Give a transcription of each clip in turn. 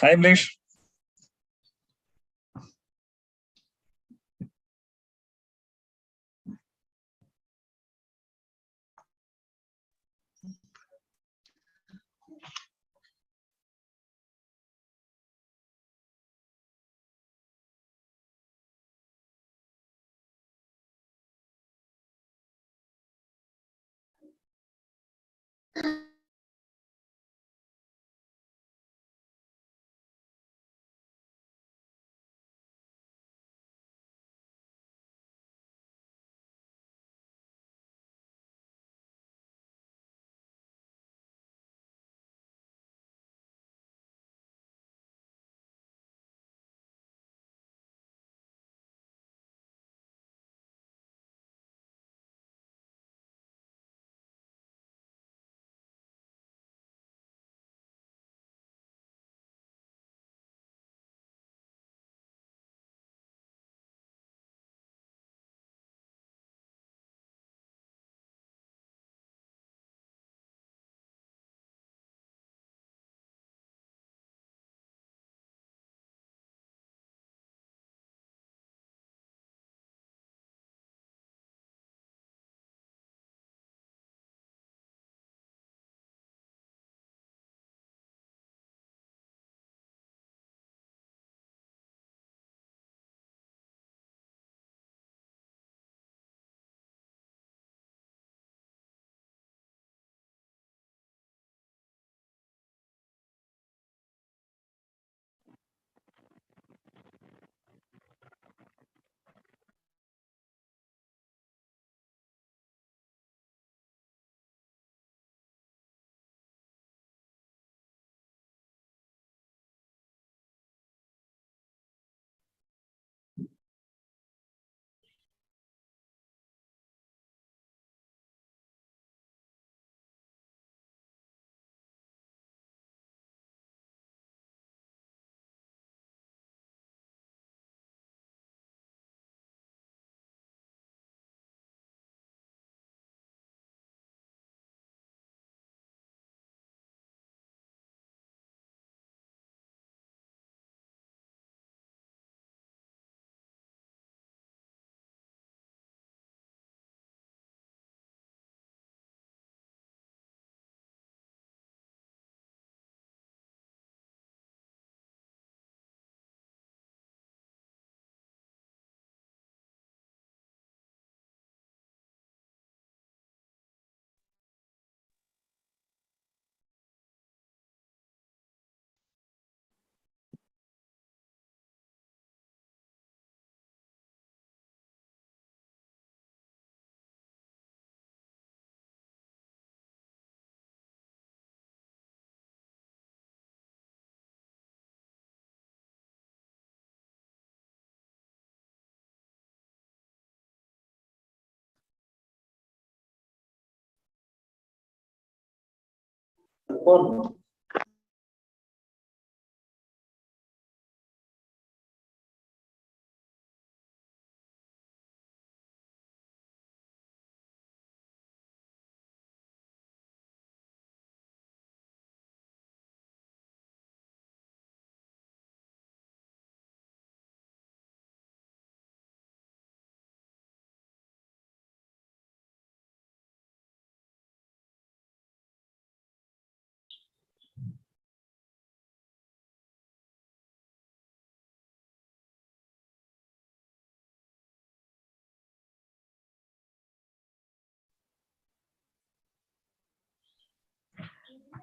Hi, Amrish.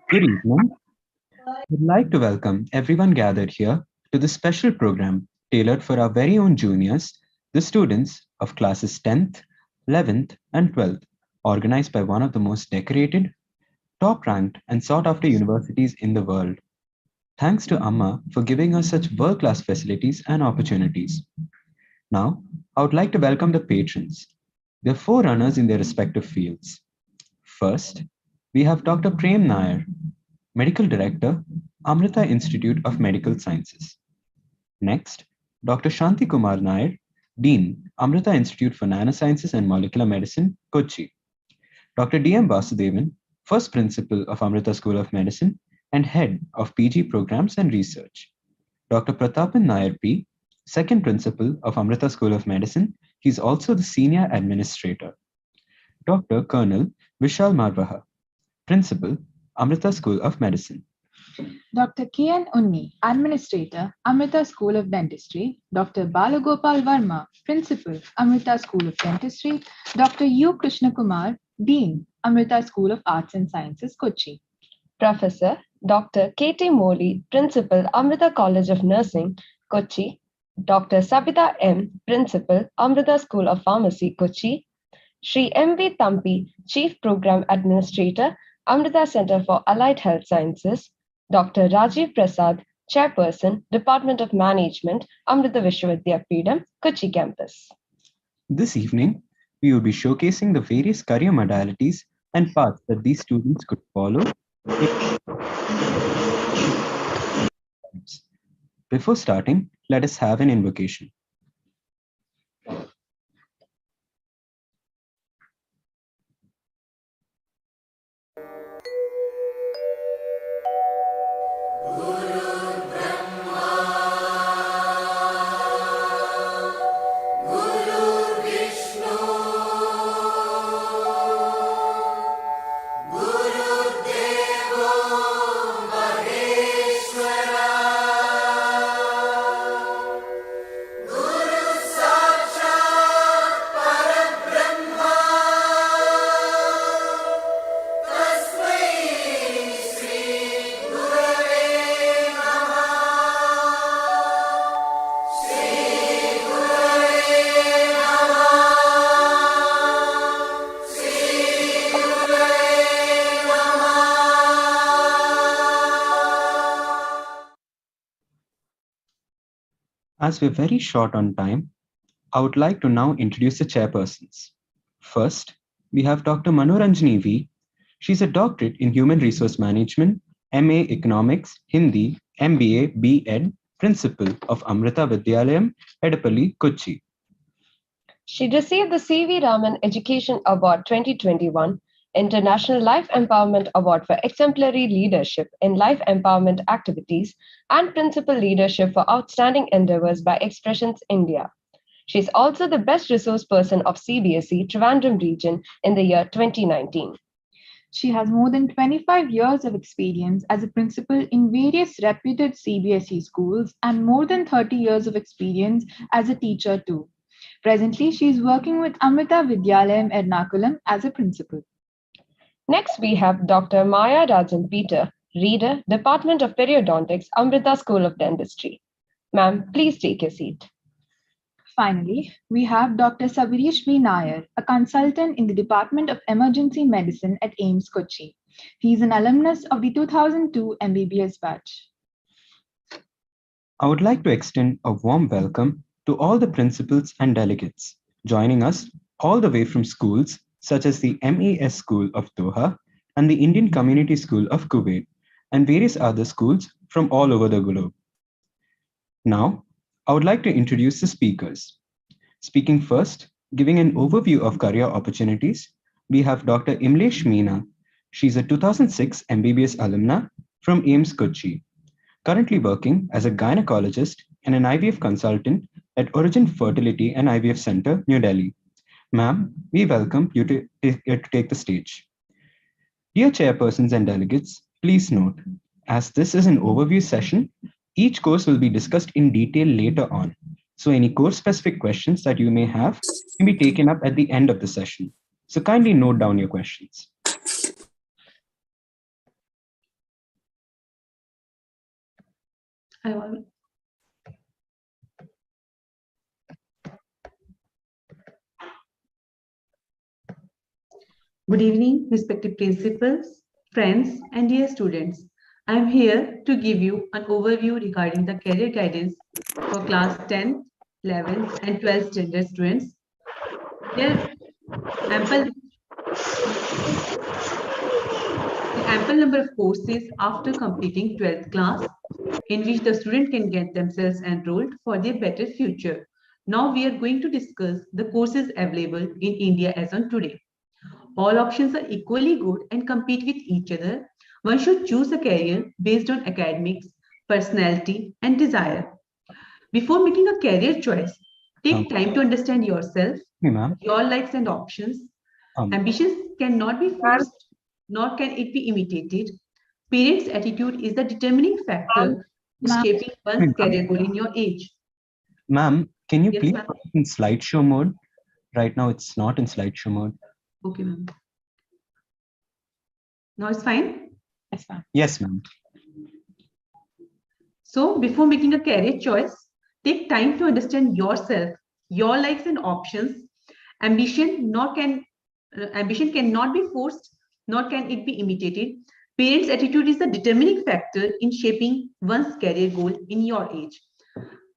Good evening. I'd like to welcome everyone gathered here to this special program tailored for our very own juniors, the students of classes 10th, 11th, and 12th, organized by one of the most decorated, top ranked, and sought after universities in the world. Thanks to Amma for giving us such world class facilities and opportunities. Now, I would like to welcome the patrons. They are forerunners in their respective fields. First, we have Dr. Prem Nair, Medical Director, AMRITA Institute of Medical Sciences. Next, Dr. Shanti Kumar Nair, Dean, AMRITA Institute for Nanosciences and Molecular Medicine, Kochi. Dr. D.M. Vasudevan, First Principal of AMRITA School of Medicine and Head of PG Programs and Research. Dr. Pratapan Nair P., Second Principal of AMRITA School of Medicine. He's also the Senior Administrator. Dr. Colonel Vishal Marvaha, Principal, Amrita School of Medicine. Dr. K.N. Unni, Administrator, Amrita School of Dentistry, Dr. Balagopal Verma, Principal, Amrita School of Dentistry, Dr. U. Krishnakumar, Dean, Amrita School of Arts and Sciences, Kochi. Professor Dr. K.T. Moli, Principal, Amrita College of Nursing, Kochi, Dr. Sabita M., Principal, Amrita School of Pharmacy, Kochi, Shri M.V. Tampi, Chief Program Administrator, Amrita Center for Allied Health Sciences, Dr. Rajiv Prasad, Chairperson, Department of Management, Amrita Vishwavidyapeetham, Kochi campus. This evening, we will be showcasing the various career modalities and paths that these students could follow. Before starting, let us have an invocation. As we're very short on time, I would like to now introduce the chairpersons. First, we have Dr. Manoranjani V. She's a doctorate in Human Resource Management, MA Economics, Hindi, MBA, B.Ed, Principal of Amrita Vidyalayam, Edapalli, Kochi. She received the C.V. Raman Education Award 2021, International Life Empowerment Award for Exemplary Leadership in Life Empowerment Activities, and Principal Leadership for Outstanding Endeavors by Expressions India. She is also the Best Resource Person of CBSE Trivandrum region in the year 2019. She has more than 25 years of experience as a principal in various reputed CBSE schools and more than 30 years of experience as a teacher too. Presently, she is working with Amrita Vidyalayam Ernakulam as a principal. Next, we have Dr. Maya Rajan Peter, Reader, Department of Periodontics, Amrita School of Dentistry. Ma'am, please take your seat. Finally, we have Dr. Sabirish V. Nair, a consultant in the Department of Emergency Medicine at AIIMS Kochi. He is an alumnus of the 2002 MBBS batch. I would like to extend a warm welcome to all the principals and delegates joining us all the way from schools such as the MES School of Doha and the Indian Community School of Kuwait and various other schools from all over the globe. Now, I would like to introduce the speakers. Speaking first, giving an overview of career opportunities, we have Dr. Imlesh Meena. She's a 2006 MBBS alumna from AIIMS Kochi, currently working as a gynecologist and an IVF consultant at Origin Fertility and IVF Center, New Delhi. Ma'am, we welcome you to take the stage. Dear chairpersons and delegates, please note, as this is an overview session, each course will be discussed in detail later on. So any course-specific questions that you may have can be taken up at the end of the session. So kindly note down your questions. Good evening, respected principals, friends, and dear students. I am here to give you an overview regarding the career guidance for class 10th, 11th, and 12th standard students. There are ample number of courses after completing 12th class in which the student can get themselves enrolled for their better future. Now we are going to discuss the courses available in India as on today. All options are equally good and compete with each other, One should choose a career based on academics, personality, and desire. Before making a career choice, take time to understand yourself, ma'am. your likes and options. Um, Ambitions cannot be forced, nor can it be imitated. Parents' attitude is the determining factor in Ma'am. shaping one's career goal in your age. Ma'am, can you Yes, please ma'am. put it in slideshow mode? Right now, it's not in slideshow mode. Okay, ma'am. Now it's fine. Yes, ma'am. Yes, ma'am. So, before making a career choice, take time to understand yourself, your likes and options. Ambition, ambition cannot be forced, nor can it be imitated. Parents' attitude is the determining factor in shaping one's career goal in your age.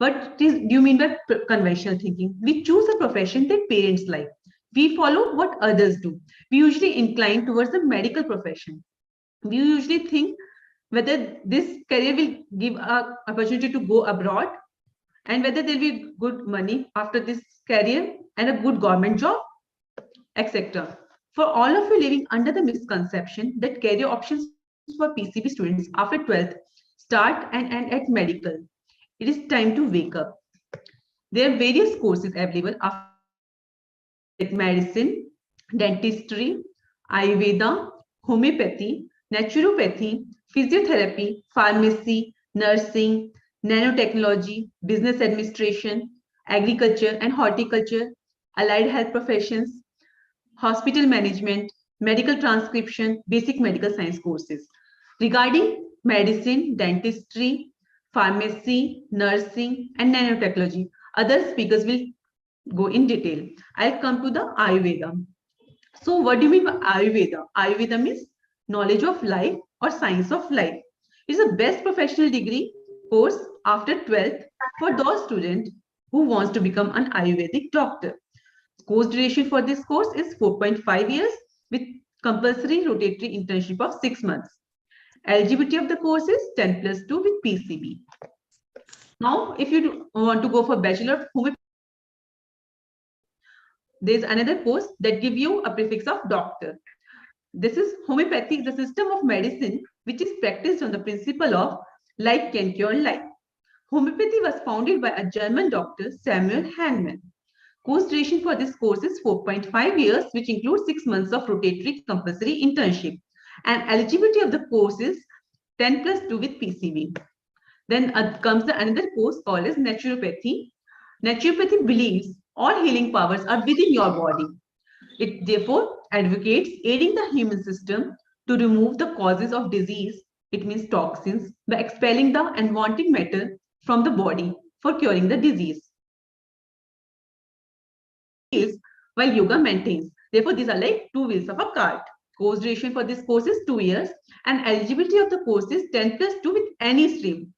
Do you mean by conventional thinking? We choose a profession that parents like. We follow what others do. We usually incline towards the medical profession. We usually think whether this career will give a opportunity to go abroad and whether there will be good money after this career and a good government job, etc. For all of you living under the misconception that career options for PCB students after 12th start and end at medical, it is time to wake up. There are various courses available after 12th like medicine, dentistry, Ayurveda, homeopathy, naturopathy, physiotherapy, pharmacy, nursing, nanotechnology, business administration, agriculture and horticulture, allied health professions, hospital management, medical transcription, basic medical science courses. Regarding medicine, dentistry, pharmacy, nursing, and nanotechnology, other speakers will go in detail. I'll come to the Ayurveda. So what do you mean by Ayurveda? Ayurveda means knowledge of life or science of life. It's the best professional degree course after 12th for those students who wants to become an Ayurvedic doctor. Course duration for this course is 4.5 years with compulsory rotatory internship of 6 months. Eligibility of the course is 10+2 with PCB. Now, if you want to go for Bachelor of Homeopathy, there's another course that give you a prefix of doctor. This is homeopathy, the system of medicine which is practiced on the principle of like can cure like. Homeopathy was founded by a German doctor, Samuel Hahnemann. Course duration for this course is 4.5 years, which includes 6 months of rotatory compulsory internship. And eligibility of the course is 10+2 with PCB. Then comes another course called as naturopathy. Naturopathy believes all healing powers are within your body. It therefore advocates aiding the human system to remove the causes of disease, it means toxins, by expelling the unwanted matter from the body for curing the disease. While yoga maintains. Therefore, these are like two wheels of a cart. Course duration for this course is 2 years and eligibility of the course is 10+2 with any stream.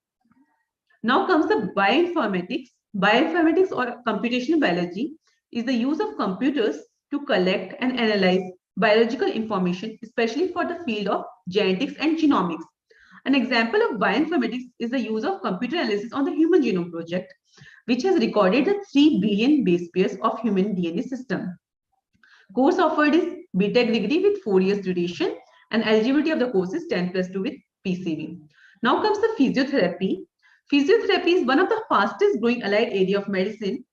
Now comes the bioinformatics. Bioinformatics or computational biology is the use of computers to collect and analyze biological information, especially for the field of genetics and genomics. An example of bioinformatics is the use of computer analysis on the Human Genome Project, which has recorded the 3 billion base pairs of human DNA system. Course offered is BTech degree with 4 years duration and eligibility of the course is 10+2 with PCB. Now comes the physiotherapy. Physiotherapy is one of the fastest growing allied area of medicine.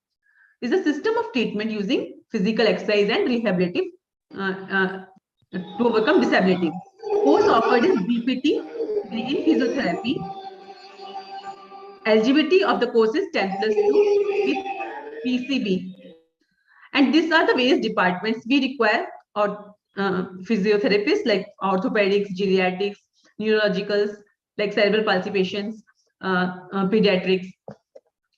Is a system of treatment using physical exercise and rehabilitative to overcome disability. Course offered is BPT in physiotherapy. Eligibility of the course is 10+2 with PCB. And these are the various departments we require or physiotherapists like orthopedics, geriatrics, neurologicals, like cerebral palsy patients, pediatrics.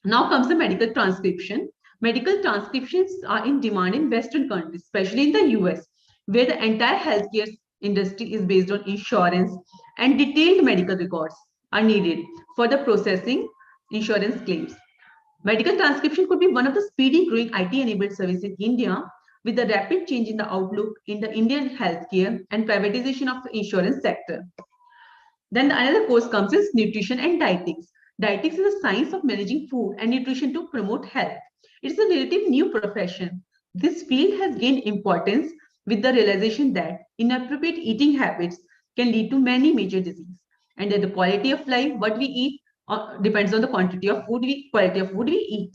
Now comes the medical transcription. Medical transcriptions are in demand in Western countries, especially in the US, where the entire healthcare industry is based on insurance and detailed medical records are needed for the processing insurance claims. Medical transcription could be one of the speedy growing IT-enabled services in India with the rapid change in the outlook in the Indian healthcare and privatization of the insurance sector. Then another course comes is nutrition and dietetics. Dietetics is the science of managing food and nutrition to promote health. It's a relatively new profession. This field has gained importance with the realization that inappropriate eating habits can lead to many major diseases. And that the quality of life, what we eat, depends on the quality of food we eat.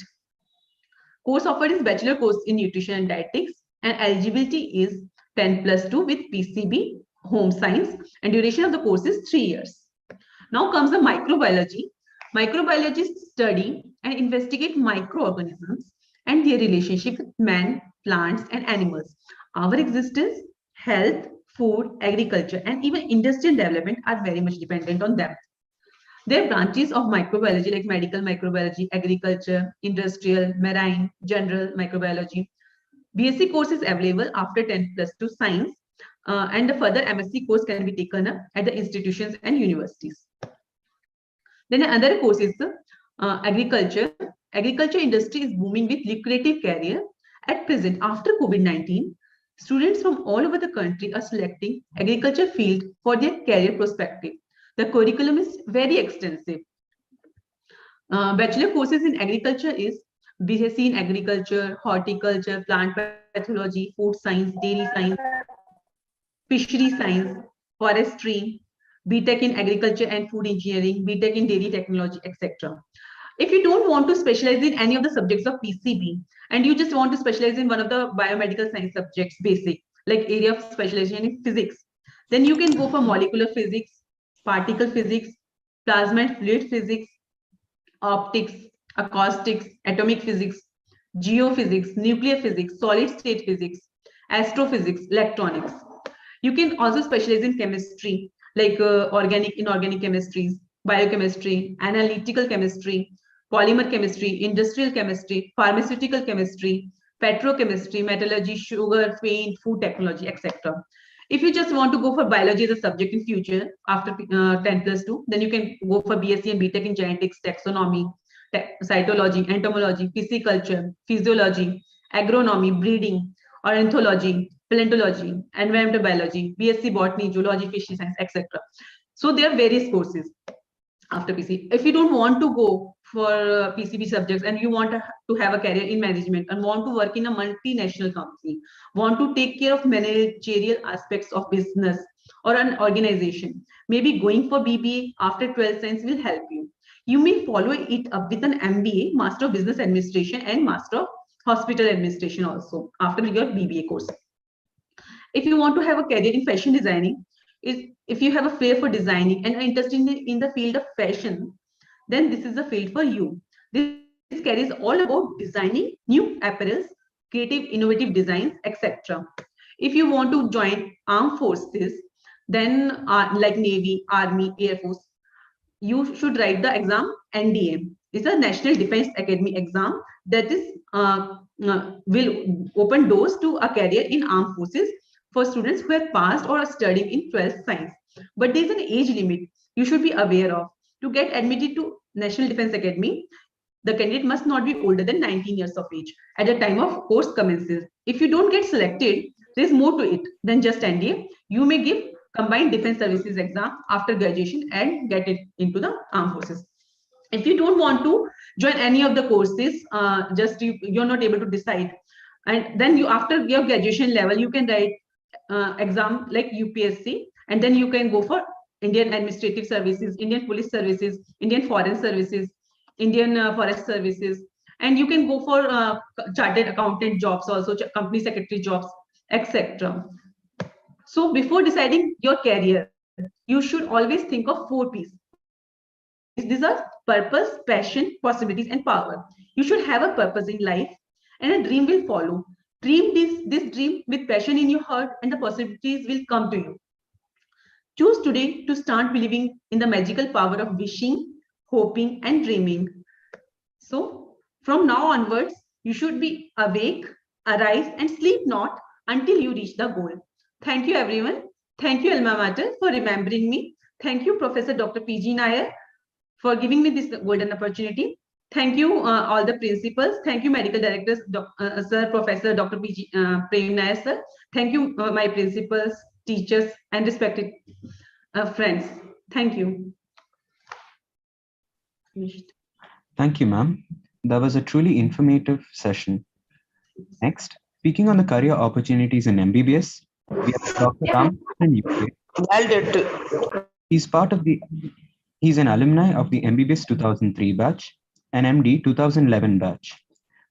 Course offered is bachelor course in nutrition and dietetics, and eligibility is 10+2 with PCB, home science, and duration of the course is 3 years. Now comes the microbiology. Microbiologists study and investigate microorganisms and their relationship with man, plants, and animals. Our existence, health, food, agriculture, and even industrial development are very much dependent on them. There are branches of microbiology like medical microbiology, agriculture, industrial, marine, general microbiology. BSc course is available after 10+2 science, and the further MSc course can be taken up at the institutions and universities. Then another course is agriculture. Agriculture industry is booming with lucrative career. At present, after COVID-19, students from all over the country are selecting agriculture field for their career perspective. The curriculum is very extensive. Bachelor courses in agriculture is BSc in agriculture, horticulture, plant pathology, food science, dairy science, fishery science, forestry, BTech in agriculture and food engineering, BTech in dairy technology, etc. If you don't want to specialize in any of the subjects of PCB and you just want to specialize in one of the biomedical science subjects, basic, like area of specialization in physics, then you can go for molecular physics, particle physics, plasma and fluid physics, optics, acoustics, atomic physics, geophysics, nuclear physics, solid state physics, astrophysics, electronics. You can also specialize in chemistry, like organic, inorganic chemistries, biochemistry, analytical chemistry, polymer chemistry, industrial chemistry, pharmaceutical chemistry, petrochemistry, metallurgy, sugar, paint, food technology, etc. If you just want to go for biology as a subject in future after 10+2, then you can go for BSc and BTech in genetics, taxonomy, cytology, entomology, pisciculture, physiology, agronomy, breeding, ornithology, paleontology, environmental biology, BSc botany, zoology, fishery science, etc. So there are various courses after PC. If you don't want to go for PCB subjects and you want to have a career in management and want to work in a multinational company, want to take care of managerial aspects of business or an organization, maybe going for BBA after 12th science will help you. You may follow it up with an MBA, Master of Business Administration, and Master of Hospital Administration also after your BBA course. If you want to have a career in fashion designing, if you have a flair for designing and are interested in the field of fashion, then this is the field for you. This career is all about designing new apparels, creative, innovative designs, etc. If you want to join armed forces, then like Navy, Army, Air Force, you should write the exam NDA. It's a National Defense Academy exam that is will open doors to a career in armed forces for students who have passed or are studying in 12th science. But there's an age limit you should be aware of. To get admitted to National Defense Academy, the candidate must not be older than 19 years of age at the time of course commences. If you don't get selected, there's more to it than just NDA. You may give combined defense services exam after graduation and get it into the armed forces. If you don't want to join any of the courses, you're not able to decide, and then you after your graduation level you can write exam like UPSC, and then you can go for Indian Administrative Services, Indian Police Services, Indian Foreign Services, Indian Forest Services, and you can go for chartered accountant jobs also, company secretary jobs, etc. So before deciding your career, you should always think of 4 P's. These are purpose, passion, possibilities, and power. You should have a purpose in life, and a dream will follow. Dream this dream with passion in your heart, and the possibilities will come to you. Choose today to start believing in the magical power of wishing, hoping, and dreaming. So, from now onwards, you should be awake, arise, and sleep not until you reach the goal. Thank you, everyone. Thank you, Alma Mater, for remembering me. Thank you, Professor Dr. PG Nair, for giving me this golden opportunity. Thank you, all the principals. Thank you, medical directors, Sir, Professor Dr. PG Prem Nair, sir. Thank you, my principals, teachers, and respected friends. Thank you. Thank you, ma'am. That was a truly informative session. Next, speaking on the career opportunities in MBBS, we have Dr. Ram from UK. He's part of the He's an alumni of the MBBS 2003 batch and MD 2011 batch.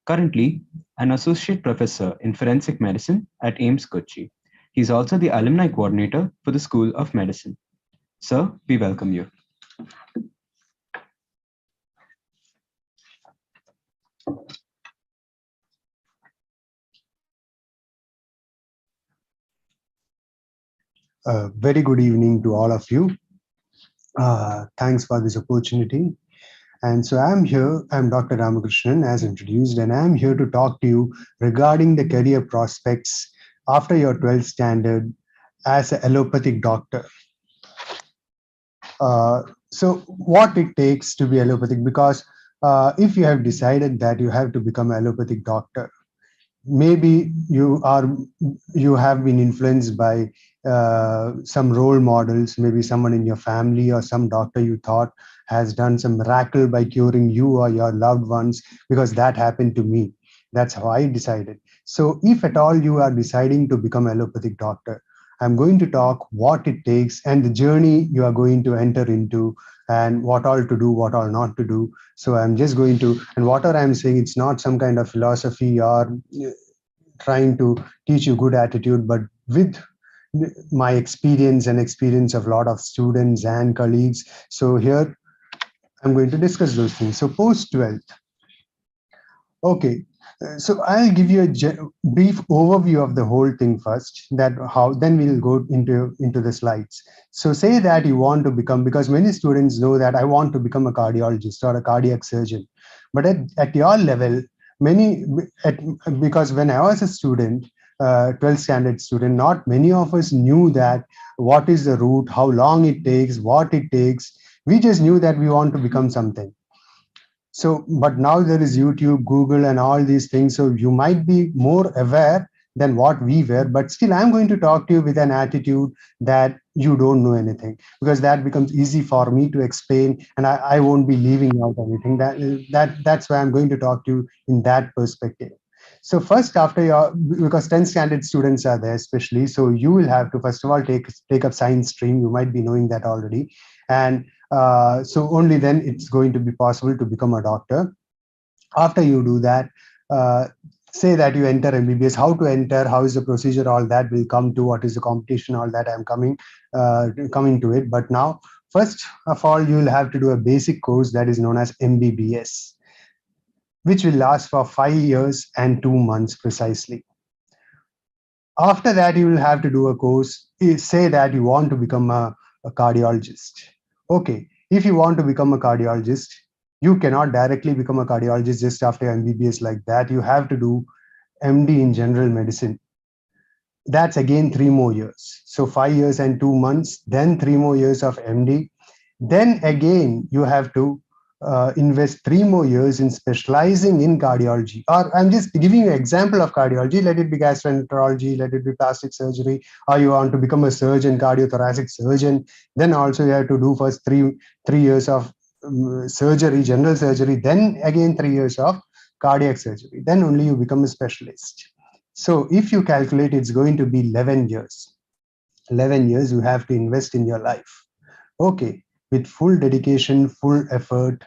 Currently, an associate professor in forensic medicine at AIMS Kochi. He's also the alumni coordinator for the School of Medicine. Sir, we welcome you. Very good evening to all of you. Thanks for this opportunity. And so I'm here, I'm Dr. Ramakrishnan as introduced, and I'm here to talk to you regarding the career prospects after your 12th standard as an allopathic doctor. So what it takes to be allopathic, because if you have decided that you have to become an allopathic doctor, maybe you have been influenced by some role models, maybe someone in your family or some doctor you thought has done some miracle by curing you or your loved ones, because that happened to me. That's how I decided. So if at all you are deciding to become allopathic doctor, I'm going to talk what it takes and the journey you are going to enter into, and what all to do, what all not to do. So I'm just going to, and whatever I'm saying, it's not some kind of philosophy or trying to teach you good attitude, but with my experience and experience of a lot of students and colleagues. So here I'm going to discuss those things. So post 12th. Okay, so I'll give you a brief overview of the whole thing first, that how then we'll go into the slides. So say that you want to become, because many students know that I want to become a cardiologist or a cardiac surgeon, but at your level, because when I was a student, 12th standard student, not many of us knew that what is the route, how long it takes, what it takes. We just knew that we want to become something. So, but now there is YouTube, Google, and all these things. So you might be more aware than what we were, but still I'm going to talk to you with an attitude that you don't know anything, because that becomes easy for me to explain, and I won't be leaving out anything. That's why I'm going to talk to you in that perspective. So first, after your, because 10th standard students are there especially, so you will have to first of all take up science stream. You might be knowing that already, and so only then it's going to be possible to become a doctor. After you do that, uh, say that you enter MBBS, how to enter, how is the procedure, all that will come to, what is the competition, all that I'm coming to it. But now, first of all, you will have to do a basic course that is known as MBBS, which will last for 5 years and 2 months precisely. After that, you will have to do a course, say that you want to become a cardiologist. Okay, if you want to become a cardiologist, you cannot directly become a cardiologist just after MBBS like that. You have to do MD in general medicine. That's again 3 more years. So 5 years and 2 months, then 3 more years of MD. Then again, you have to invest 3 more years in specializing in cardiology. Or I'm just giving you an example of cardiology. Let it be gastroenterology, let it be plastic surgery, or you want to become a surgeon, cardiothoracic surgeon. Then also you have to do first three years of surgery, general surgery, then again 3 years of cardiac surgery. Then only you become a specialist. So if you calculate, it's going to be 11 years. 11 years you have to invest in your life. Okay, with full dedication, full effort,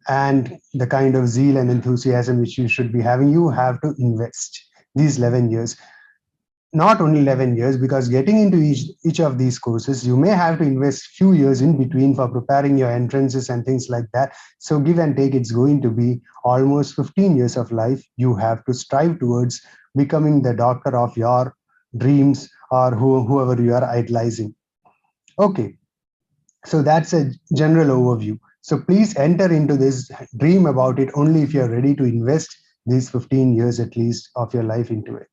and the kind of zeal and enthusiasm which you should be having, you have to invest these 11 years. Not only 11 years, because getting into each of these courses, you may have to invest few years in between for preparing your entrances and things like that. So give and take, it's going to be almost 15 years of life you have to strive towards becoming the doctor of your dreams, or whoever you are idolizing. Okay, so that's a general overview. So please enter into this, dream about it only if you're ready to invest these 15 years at least of your life into it.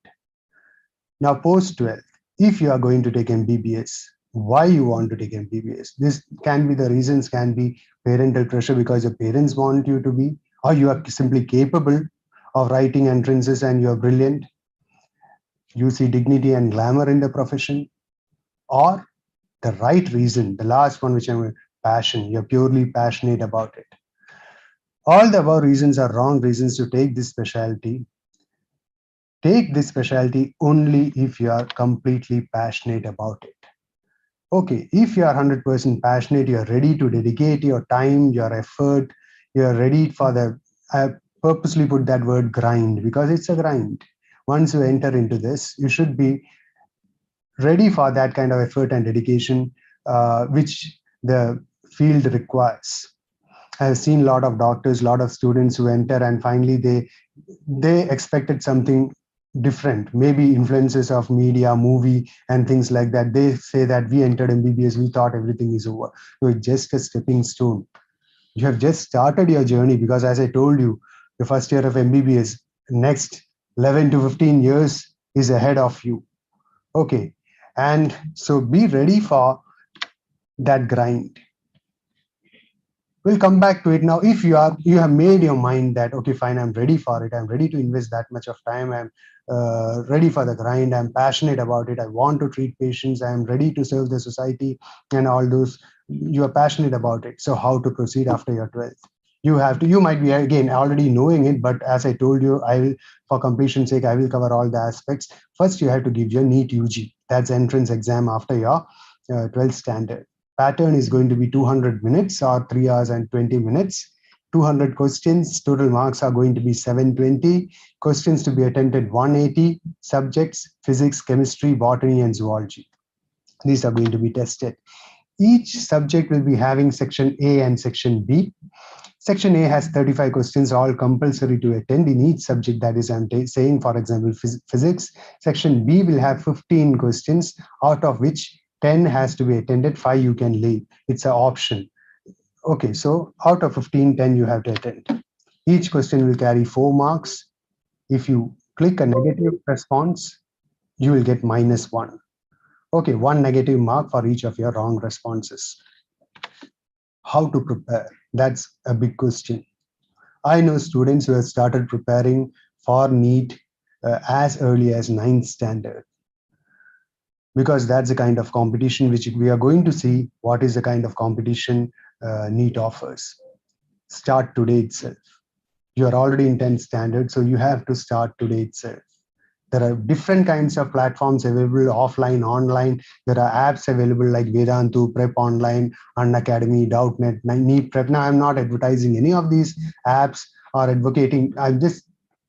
Now, post 12th, if you are going to take MBBS, why you want to take MBBS? This can be, the reasons can be parental pressure because your parents want you to be, or you are simply capable of writing entrances and you are brilliant. You see dignity and glamour in the profession, or the right reason, the last one, which I'm passion, you're purely passionate about it. All the above reasons are wrong reasons to take this specialty. Take this specialty only if you are completely passionate about it. Okay, if you are 100% passionate, you are ready to dedicate your time, your effort, you are ready for the, I purposely put that word grind because it's a grind. Once you enter into this, you should be ready for that kind of effort and dedication, which the field requires. I've seen a lot of doctors, a lot of students who enter and finally they expected something different, maybe influences of media, movie, and things like that. They say that we entered MBBS, we thought everything is over. No, it's just a stepping stone. You have just started your journey because, as I told you, the first year of MBBS, next 11 to 15 years is ahead of you. Okay, and so be ready for that grind. We'll come back to it now. If you have made your mind that okay, fine, I'm ready for it, I'm ready to invest that much of time, I'm ready for the grind, I'm passionate about it, I want to treat patients, I'm ready to serve the society, and all those, you are passionate about it. So how to proceed after your 12th? You might be again already knowing it, but as I told you, I will, for completion's sake, I will cover all the aspects. First, you have to give your NEET UG. That's entrance exam after your 12th standard. Pattern is going to be 200 minutes or 3 hours and 20 minutes. 200 questions, total marks are going to be 720. Questions to be attempted 180. Subjects, physics, chemistry, botany, and zoology. These are going to be tested. Each subject will be having section A and section B. Section A has 35 questions, all compulsory to attend in each subject. That is, I'm saying, for example, physics. Section B will have 15 questions, out of which 10 has to be attended, 5 you can leave. It's an option. Okay, so out of 15, 10 you have to attend. Each question will carry 4 marks. If you click a negative response, you will get -1. Okay, 1 negative mark for each of your wrong responses. How to prepare? That's a big question. I know students who have started preparing for NEET as early as 9th standard, because that's the kind of competition which we are going to see. What is the kind of competition NEET offers? Start today itself. You are already in 10th standard, so you have to start today itself. There are different kinds of platforms available, offline, online. There are apps available like Vedantu, Prep Online, Unacademy, Doubtnet, NEET Prep. Now, I'm not advertising any of these apps or advocating. I'm just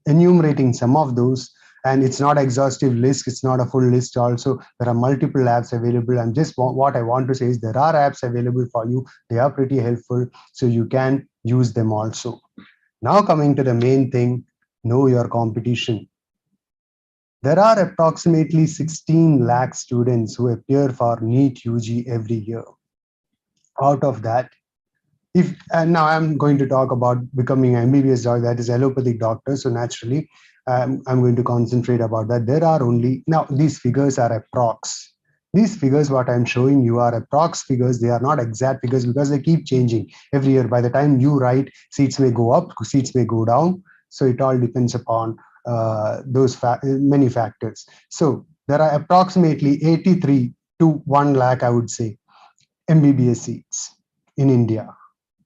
enumerating some of those. And it's not exhaustive list. It's not a full list. Also, there are multiple apps available. And just what I want to say is there are apps available for you. They are pretty helpful, so you can use them also. Now, coming to the main thing, know your competition. There are approximately 16 lakh students who appear for NEET UG every year. Out of that, and now I'm going to talk about becoming an MBBS doctor, that is allopathic doctor. So naturally, I'm going to concentrate about that. There are only, now these figures are approx. These figures, what I'm showing you, are approx figures. They are not exact figures because they keep changing every year. By the time you write, seats may go up, seats may go down. So it all depends upon those many factors. So there are approximately 83 to 1 lakh, I would say, MBBS seats in India.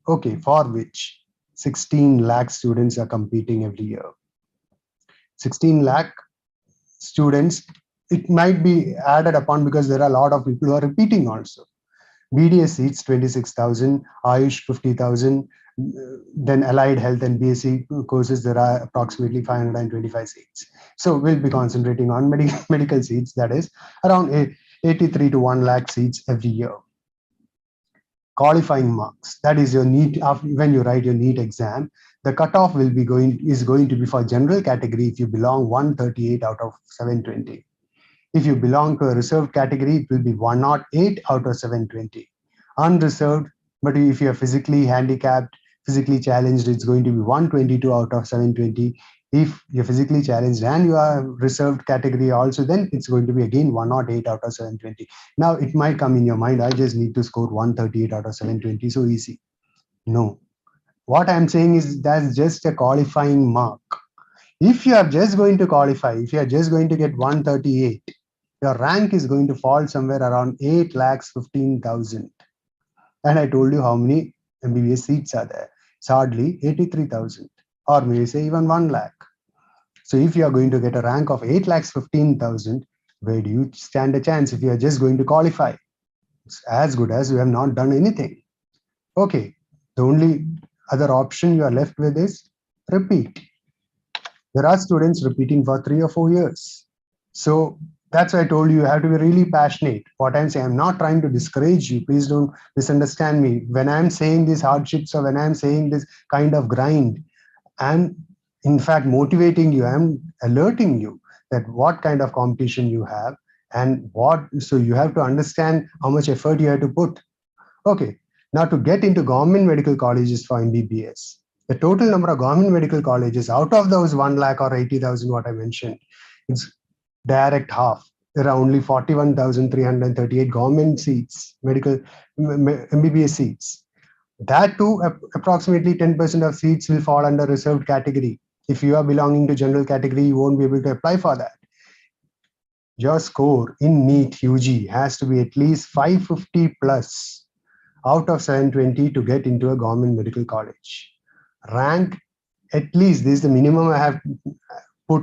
Okay, for which 16 lakh students are competing every year. 16 lakh students, it might be added upon because there are a lot of people who are repeating also. BDS seats 26,000, Ayush 50,000, then allied health and BSc courses, there are approximately 525 seats. So we'll be concentrating on medical seats, that is around 83 to 1 lakh seats every year. Qualifying marks, that is your NEET. When you write your NEET exam, the cutoff is going to be for general category. If you belong 138 out of 720. If you belong to a reserved category, it will be 108 out of 720. Unreserved, but if you are physically handicapped, physically challenged, it's going to be 122 out of 720. If you're physically challenged and you are reserved category also, then it's going to be again 108 out of 720. Now, it might come in your mind, I just need to score 138 out of 720, so easy. No. What I'm saying is that's just a qualifying mark. If you are just going to qualify, if you are just going to get 138, your rank is going to fall somewhere around 8 lakhs 15,000. And I told you how many MBBS seats are there. It's hardly 83,000, or maybe say even 1 lakh. So if you are going to get a rank of 8 lakhs 15,000, where do you stand a chance if you are just going to qualify? It's as good as you have not done anything. Okay, the only other option you are left with is repeat. There are students repeating for 3 or 4 years. So that's why I told you, you have to be really passionate. What I'm saying, I'm not trying to discourage you. Please don't misunderstand me. When I'm saying these hardships or when I'm saying this kind of grind, I'm in fact motivating you. I'm alerting you that what kind of competition you have and what, so you have to understand how much effort you have to put. Okay, now to get into government medical colleges for MBBS, the total number of government medical colleges out of those 1 lakh or 80,000, what I mentioned, it's direct half. There are only 41,338 government seats, medical MBBS seats. That too, approximately 10% of seats will fall under reserved category. If you are belonging to general category, you won't be able to apply for that. Your score in NEET UG has to be at least 550 plus out of 720 to get into a government medical college. Rank at least, this is the minimum I have put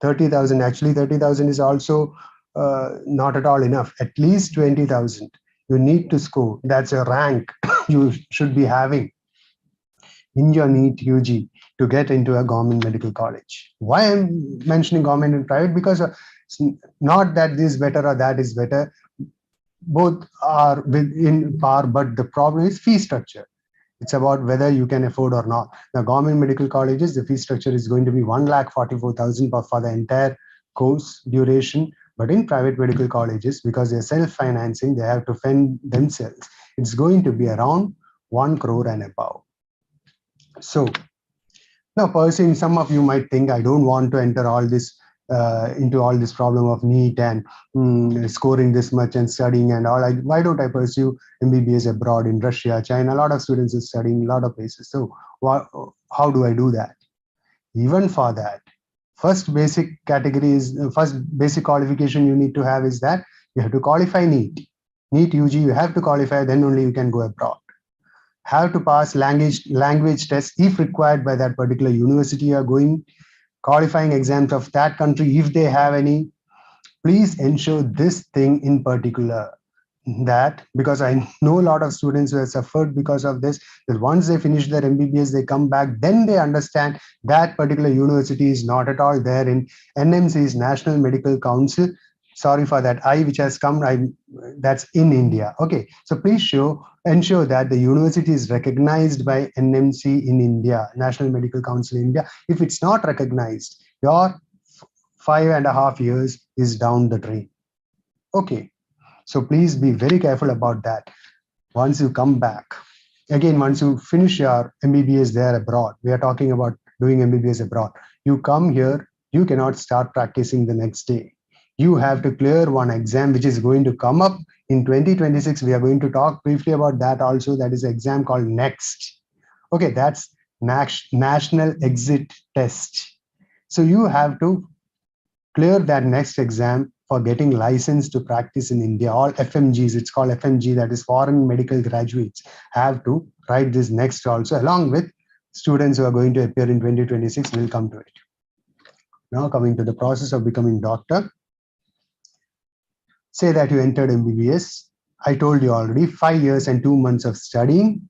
30,000. Actually, 30,000 is also not at all enough. At least 20,000. You need to score. That's a rank you should be having in your NEET UG to get into a government medical college. Why I'm mentioning government and private? Because it's not that this is better or that is better. Both are within par, but the problem is fee structure. It's about whether you can afford or not. Now, government medical colleges, the fee structure is going to be 1,44,000 for the entire course duration. But in private medical colleges, because they're self-financing, they have to fund themselves. It's going to be around 1 crore and above. So now, pursuing, some of you might think I don't want to enter all this into all this problem of NEET and scoring this much and studying and all. Why don't I pursue MBBS abroad in Russia, China? A lot of students are studying a lot of places. So how do I do that? Even for that, first basic category is first basic qualification you need to have is that you have to qualify NEET. NEET UG, you have to qualify, then only you can go abroad. Have to pass language tests if required by that particular university you are going, qualifying exams of that country if they have any. Please ensure this thing in particular, that because I know a lot of students who have suffered because of this, that once they finish their MBBS, they come back, then they understand that particular university is not at all there in NMC's National Medical Council. Sorry for that I which has come, that's in India. Okay, so please ensure that the university is recognized by NMC in India, National Medical Council in India. If it's not recognized, your 5.5 years is down the drain. Okay, so please be very careful about that. Once you come back, again, once you finish your MBBS there abroad, we are talking about doing MBBS abroad. You come here, you cannot start practicing the next day. You have to clear one exam which is going to come up in 2026. We are going to talk briefly about that also. That is an exam called NEXT. Okay, that's National Exit Test. So you have to clear that next exam for getting licensed to practice in India. All FMGs, it's called FMG, that is foreign medical graduates, have to write this next also, along with students who are going to appear in 2026 will come to it. Now coming to the process of becoming doctor. Say that you entered MBBS. I told you already, 5 years and 2 months of studying.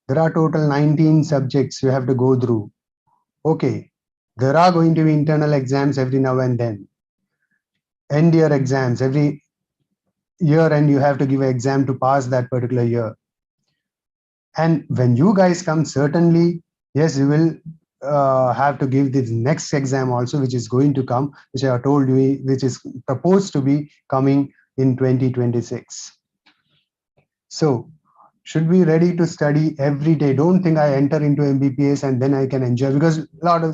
There are total 19 subjects you have to go through. Okay, there are going to be internal exams every now and then. End year exams every year, and you have to give an exam to pass that particular year. And when you guys come, certainly, yes, you will have to give this next exam also, which is going to come, which I have told you, which is proposed to be coming in 2026. So should be ready to study every day. Don't think I enter into MBBS and then I can enjoy, because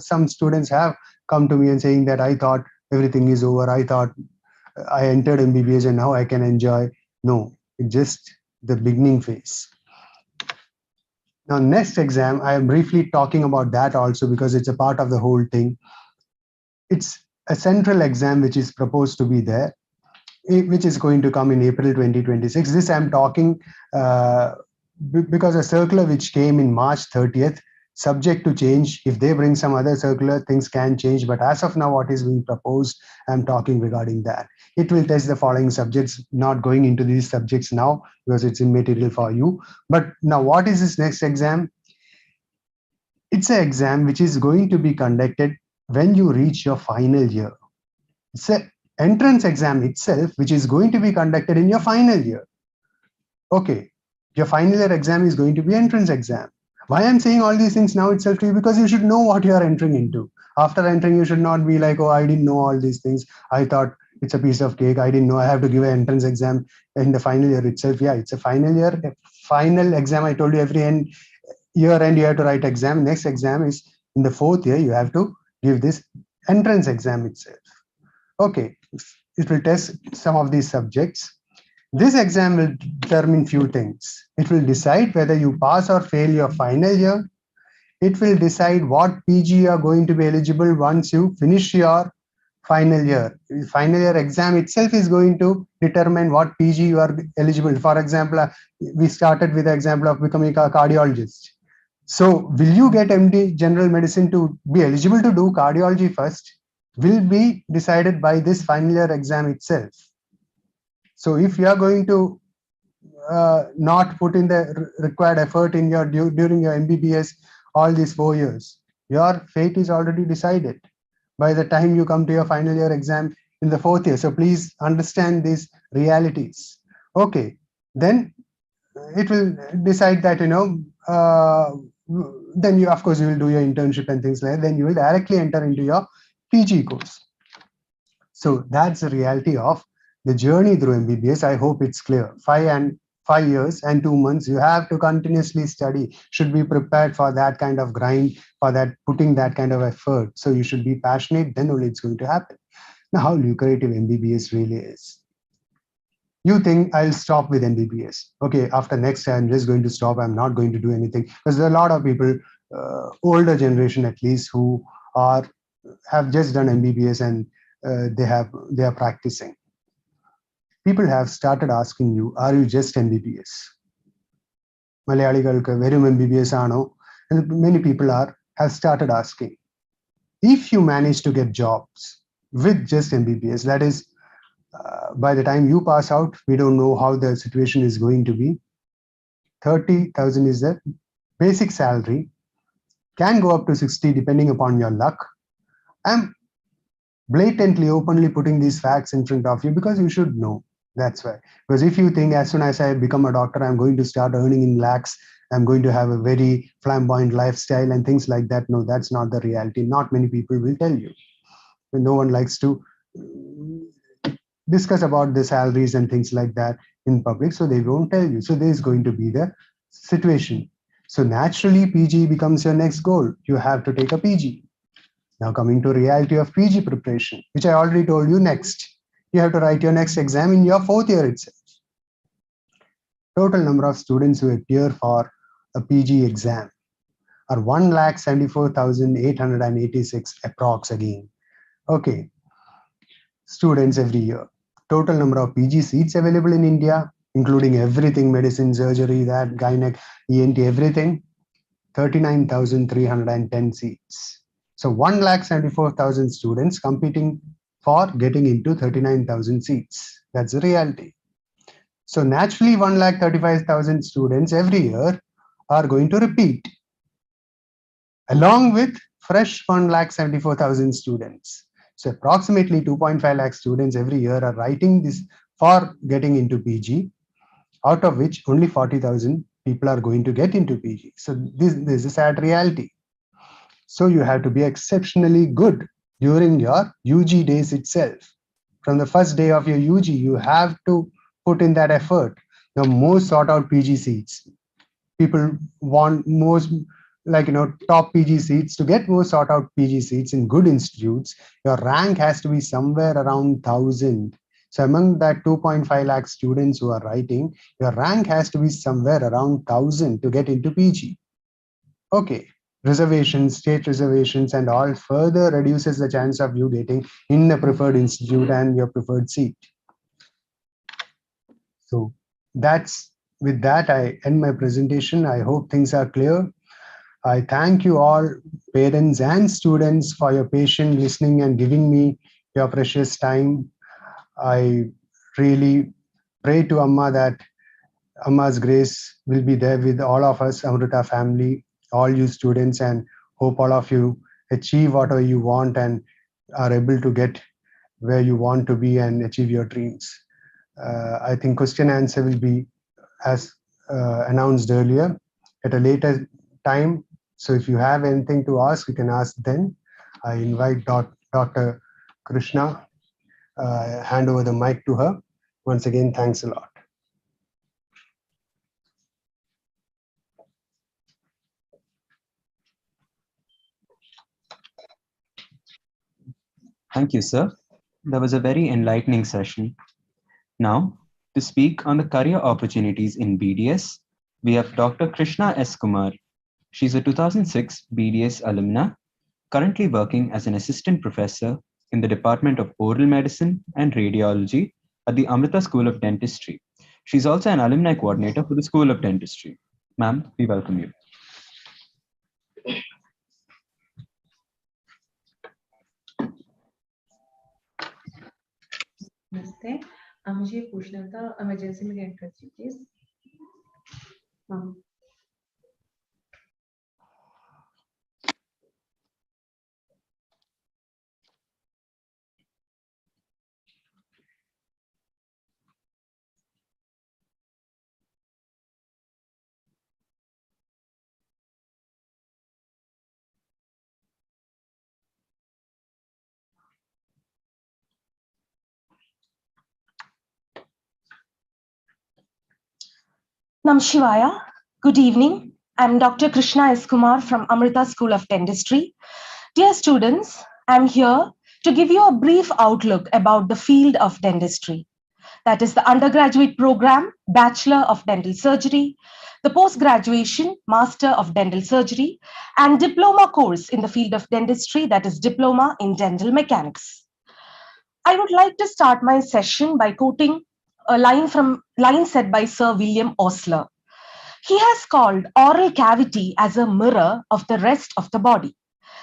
some students have come to me and saying that I thought everything is over. I thought I entered MBBS and now I can enjoy. No, it's just the beginning phase. Now, next exam, I am briefly talking about that also because it's a part of the whole thing. It's a central exam which is proposed to be there, which is going to come in April 2026. This I'm talking because a circular which came in March 30th subject to change. If they bring some other circular, things can change. But as of now, what is being proposed, I'm talking regarding that. It will test the following subjects, not going into these subjects now because it's immaterial for you. But now, what is this next exam? It's an exam which is going to be conducted when you reach your final year. It's an entrance exam itself, which is going to be conducted in your final year. Okay, your final year exam is going to be entrance exam. Why I'm saying all these things now itself to you? Because you should know what you are entering into. After entering, you should not be like, oh, I didn't know all these things. I thought it's a piece of cake. I didn't know I have to give an entrance exam in the final year itself. Yeah, it's a final year, final exam. I told you every year end you have to write exam. Next exam is in the fourth year. You have to give this entrance exam itself. Okay, it will test some of these subjects. This exam will determine few things. It will decide whether you pass or fail your final year. It will decide what PG you are going to be eligible once you finish your final year. Final year exam itself is going to determine what PG you are eligible. For example, we started with the example of becoming a cardiologist. So will you get MD general medicine to be eligible to do cardiology first? Will be decided by this final year exam itself. So if you are going to not put in the required effort in your during your MBBS all these 4 years, your fate is already decided by the time you come to your final year exam in the fourth year. So please understand these realities. Okay, then it will decide that then you, of course, you will do your internship and things like that. Then you will directly enter into your PG course. So that's the reality of the journey through MBBS. I hope it's clear. 5 years and 2 months, you have to continuously study, should be prepared for that kind of grind, for that putting that kind of effort. So you should be passionate, then only it's going to happen. Now, how lucrative MBBS really is. You think I'll stop with MBBS. Okay, after next year, I'm just going to stop. I'm not going to do anything. Because there are a lot of people, older generation at least, who have just done MBBS and they are practicing. People have started asking you, are you just MBBS? Malayaligalku verum MBBS aano? And many people have started asking. If you manage to get jobs with just MBBS, that is, by the time you pass out, we don't know how the situation is going to be. 30,000 is the basic salary, can go up to 60 depending upon your luck. I'm blatantly, openly putting these facts in front of you because you should know. That's why. Because if you think as soon as I become a doctor, I'm going to start earning in lakhs, I'm going to have a very flamboyant lifestyle and things like that. No, that's not the reality. Not many people will tell you. No one likes to discuss about the salaries and things like that in public, so they won't tell you. So there's going to be the situation. So naturally, PG becomes your next goal. You have to take a PG. Now coming to reality of PG preparation, which I already told you. Next, you have to write your next exam in your fourth year itself. Total number of students who appear for a PG exam are 1,74,886 approx again. Okay, students every year. Total number of PG seats available in India, including everything, medicine, surgery, that, gynec, ENT, everything, 39,310 seats. So 1,74,000 students competing for getting into 39,000 seats. That's the reality. So naturally, 1,35,000 students every year are going to repeat, along with fresh 1,74,000 students. So approximately 2.5 lakh students every year are writing this for getting into PG, out of which only 40,000 people are going to get into PG. So this is a sad reality. So you have to be exceptionally good during your UG days itself. From the first day of your UG, you have to put in that effort. The most sought out PG seats. People want most, top PG seats. To get most sought out PG seats in good institutes, your rank has to be somewhere around 1,000. So among that 2.5 lakh students who are writing, your rank has to be somewhere around 1,000 to get into PG. Okay, reservations, state reservations and all further reduces the chance of you getting in the preferred institute and your preferred seat. So with that, I end my presentation. I hope things are clear. I thank you all, parents and students, for your patient listening and giving me your precious time. I really pray to Amma that Amma's grace will be there with all of us, Amrita family, all you students, and hope all of you achieve whatever you want and are able to get where you want to be and achieve your dreams. I think question answer will be as announced earlier at a later time. So if you have anything to ask, you can ask then. I invite Dr. Krishna, hand over the mic to her. Once again, thanks a lot. Thank you, sir. That was a very enlightening session. Now, to speak on the career opportunities in BDS, we have Dr. Krishna S. Kumar. She's a 2006 BDS alumna, currently working as an assistant professor in the Department of Oral Medicine and Radiology at the AMRITA School of Dentistry. She's also an alumni coordinator for the School of Dentistry. Ma'am, we welcome you. नमस्ते, मुझे पूछना था emergency में add कर दीजिए please. हाँ, Nam Shivaya. Good evening. I'm Dr. Krishna S. Kumar from AMRITA School of Dentistry. Dear students, I'm here to give you a brief outlook about the field of dentistry. That is the undergraduate program, Bachelor of Dental Surgery, the post-graduation, Master of Dental Surgery, and diploma course in the field of dentistry, that is Diploma in Dental Mechanics. I would like to start my session by quoting a line said by Sir William Osler. He has called oral cavity as a mirror of the rest of the body.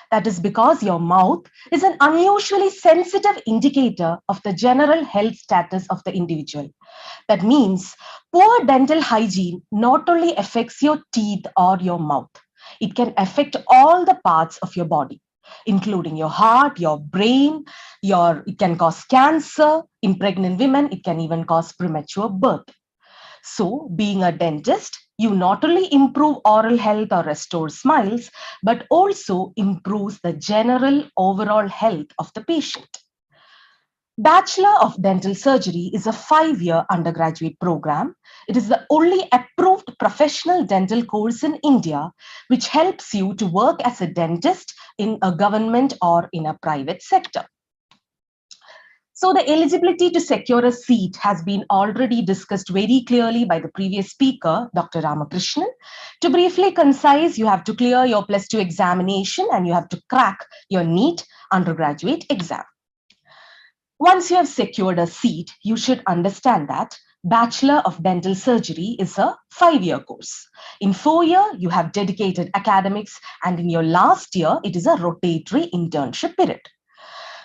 That is because your mouth is an unusually sensitive indicator of the general health status of the individual. That means poor dental hygiene not only affects your teeth or your mouth, it can affect all the parts of your body, including your heart, your brain, it can cause cancer. In pregnant women, it can even cause premature birth. So, being a dentist, you not only improve oral health or restore smiles, but also improves the general overall health of the patient. Bachelor of Dental Surgery is a 5-year undergraduate program. It is the only approved professional dental course in India, which helps you to work as a dentist in a government or in a private sector. So the eligibility to secure a seat has been already discussed very clearly by the previous speaker, Dr. Ramakrishnan. To briefly concise, you have to clear your +2 examination and you have to crack your NEET undergraduate exam. Once you have secured a seat, you should understand that Bachelor of Dental Surgery is a 5-year course. In 4 years, you have dedicated academics, and in your last year, it is a rotatory internship period.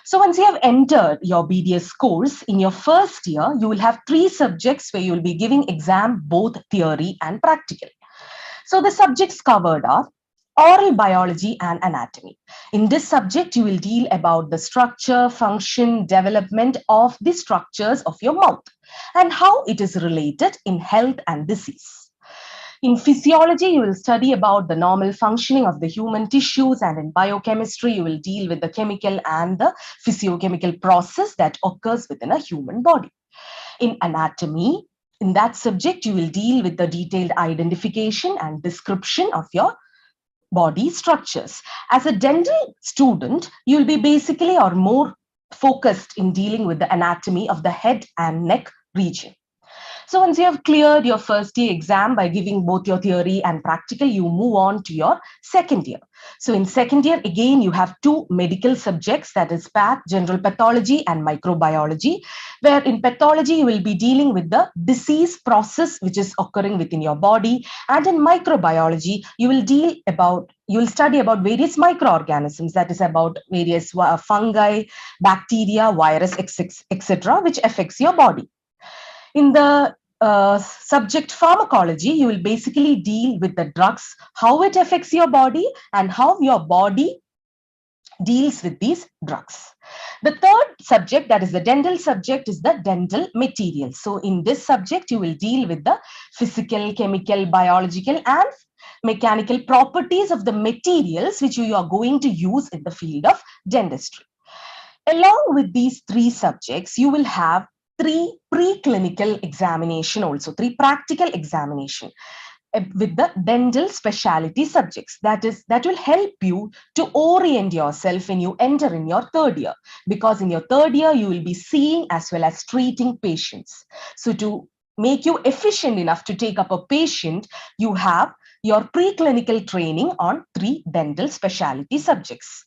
So once you have entered your BDS course, in your first year, you will have 3 subjects where you will be giving exam, both theory and practical. So the subjects covered are oral biology and anatomy. In this subject, you will deal about the structure, function, development of the structures of your mouth and how it is related in health and disease. In physiology, you will study about the normal functioning of the human tissues, and in biochemistry, you will deal with the chemical and the physiochemical process that occurs within a human body. In anatomy, in that subject, you will deal with the detailed identification and description of your body structures. As a dental student, you will be basically or more focused in dealing with the anatomy of the head and neck region. So once you have cleared your first year exam by giving both your theory and practical, you move on to your second year. So in second year, again, you have two medical subjects, that is PAT, general pathology and microbiology, where in pathology, you will be dealing with the disease process which is occurring within your body. And in microbiology, you will study about various microorganisms, that is about various fungi, bacteria, virus, etc., which affects your body. In the subject pharmacology, you will basically deal with the drugs, how it affects your body and how your body deals with these drugs. The third subject, that is the dental subject, is the dental materials. So in this subject, you will deal with the physical, chemical, biological, and mechanical properties of the materials which you are going to use in the field of dentistry. Along with these three subjects, you will have three preclinical examination also, three practical examination with the dental specialty subjects. That will help you to orient yourself when you enter in your third year, because in your third year, you will be seeing as well as treating patients. So to make you efficient enough to take up a patient, you have your preclinical training on three dental specialty subjects.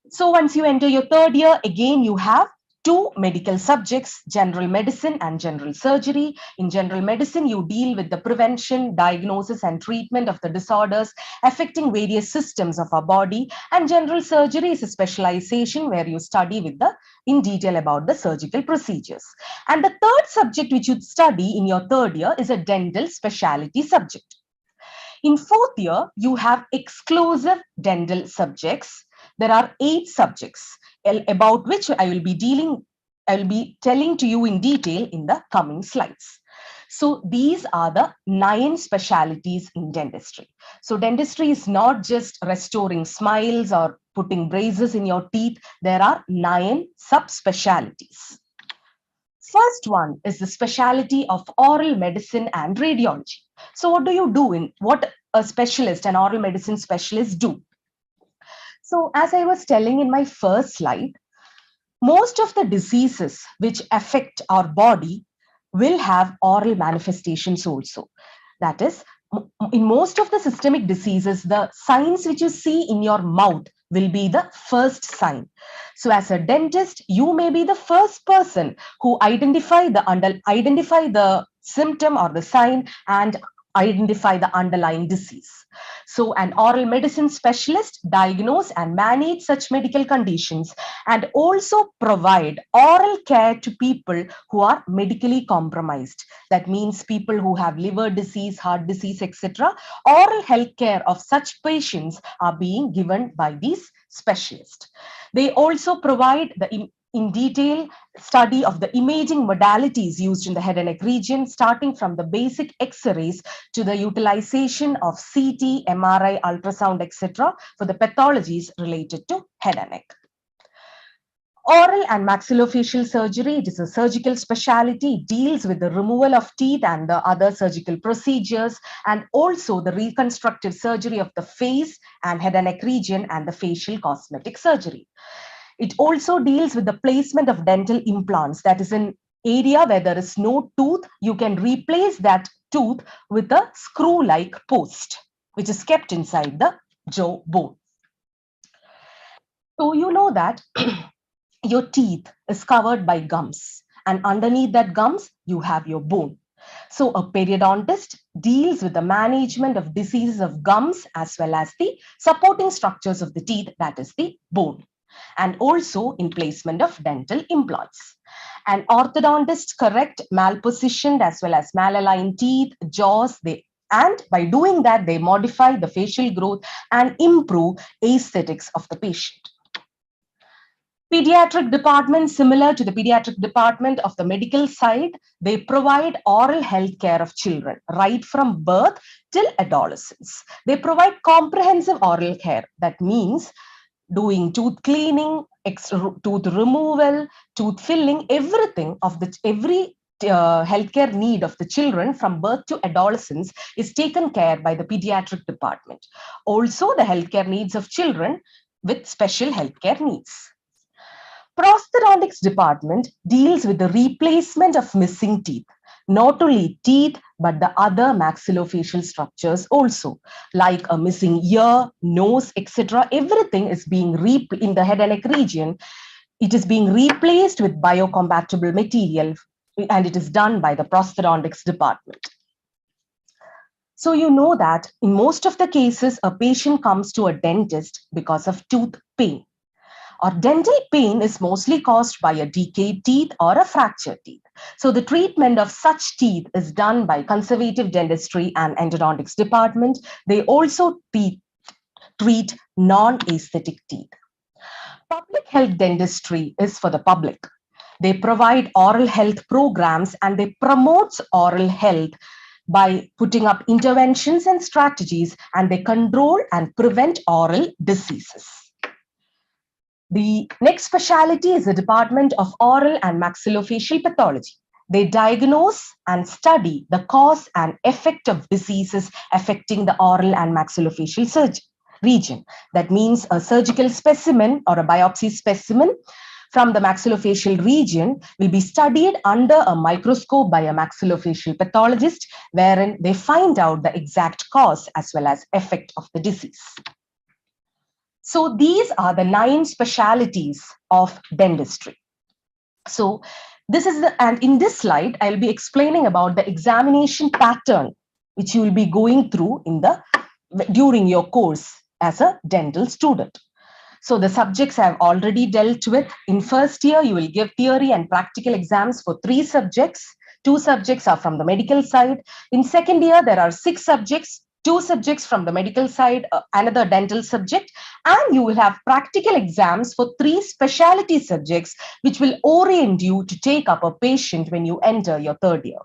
So once you enter your third year, again, you have two medical subjects, general medicine and general surgery. In general medicine, you deal with the prevention, diagnosis, and treatment of the disorders affecting various systems of our body. And general surgery is a specialization where you study in detail about the surgical procedures. And the third subject which you study in your third year is a dental specialty subject. In fourth year, you have exclusive dental subjects. There are 8 subjects about which I will be telling to you in detail in the coming slides. So these are the 9 specialties in dentistry. So dentistry is not just restoring smiles or putting braces in your teeth. There are 9 subspecialties. First one is the specialty of oral medicine and radiology. So what a specialist, an oral medicine specialist do? So as I was telling in my first slide, most of the diseases which affect our body will have oral manifestations also. That is, in most of the systemic diseases, the signs which you see in your mouth will be the first sign. So as a dentist, you may be the first person who identify the symptom or the sign and identify the underlying disease. So an oral medicine specialist diagnose and manage such medical conditions and also provide oral care to people who are medically compromised. That means people who have liver disease, heart disease, etc. Oral health care of such patients are being given by these specialists. They also provide in detail study of the imaging modalities used in the head and neck region, starting from the basic X-rays to the utilization of CT, MRI, ultrasound, etc. for the pathologies related to head and neck. Oral and maxillofacial surgery, it is a surgical specialty. It deals with the removal of teeth and the other surgical procedures, and also the reconstructive surgery of the face and head and neck region and the facial cosmetic surgery. It also deals with the placement of dental implants. That is an area where there is no tooth. You can replace that tooth with a screw-like post, which is kept inside the jaw bone. So you know that your teeth is covered by gums, and underneath that gums, you have your bone. So a periodontist deals with the management of diseases of gums as well as the supporting structures of the teeth, that is the bone, and also in placement of dental implants. An orthodontist correct malpositioned as well as malaligned teeth, jaws, and by doing that, they modify the facial growth and improve aesthetics of the patient. Pediatric department, similar to the pediatric department of the medical side, they provide oral health care of children right from birth till adolescence. They provide comprehensive oral care. That means doing tooth cleaning, tooth removal, tooth filling, everything of every healthcare need of the children from birth to adolescence is taken care by the pediatric department. Also, the healthcare needs of children with special healthcare needs. Prosthodontics department deals with the replacement of missing teeth. not only teeth, but the other maxillofacial structures also, like a missing ear, nose, etc. Everything is being in the head and neck region. It is being replaced with biocompatible material, and it is done by the prosthodontics department. So you know that in most of the cases, a patient comes to a dentist because of tooth pain. Or dental pain is mostly caused by a decayed teeth or a fractured teeth. So the treatment of such teeth is done by conservative dentistry and endodontics department. They also treat non-aesthetic teeth. Public health dentistry is for the public. They provide oral health programs and they promote oral health by putting up interventions and strategies, and they control and prevent oral diseases. The next specialty is the Department of Oral and Maxillofacial Pathology. They diagnose and study the cause and effect of diseases affecting the oral and maxillofacial region. That means a surgical specimen or a biopsy specimen from the maxillofacial region will be studied under a microscope by a maxillofacial pathologist, wherein they find out the exact cause as well as effect of the disease. So these are the 9 specialties of dentistry. So this is and in this slide, I'll be explaining about the examination pattern, which you will be going through during your course as a dental student. So the subjects I have already dealt with. In first year, you will give theory and practical exams for 3 subjects. 2 subjects are from the medical side. In second year, there are 6 subjects. 2 subjects from the medical side, another dental subject, and you will have practical exams for 3 specialty subjects, which will orient you to take up a patient when you enter your third year.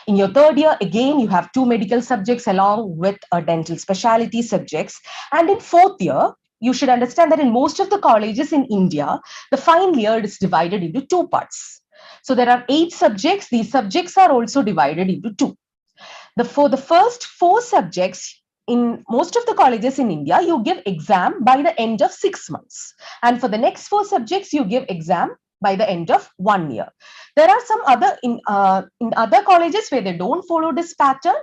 In your third year, again, you have 2 medical subjects along with a dental specialty subjects. And in fourth year, you should understand that in most of the colleges in India, the final year is divided into 2 parts. So there are 8 subjects. These subjects are also divided into 2. For the first 4 subjects, in most of the colleges in India, you give exam by the end of 6 months. And for the next 4 subjects, you give exam by the end of 1 year. There are some other, in other colleges where they don't follow this pattern.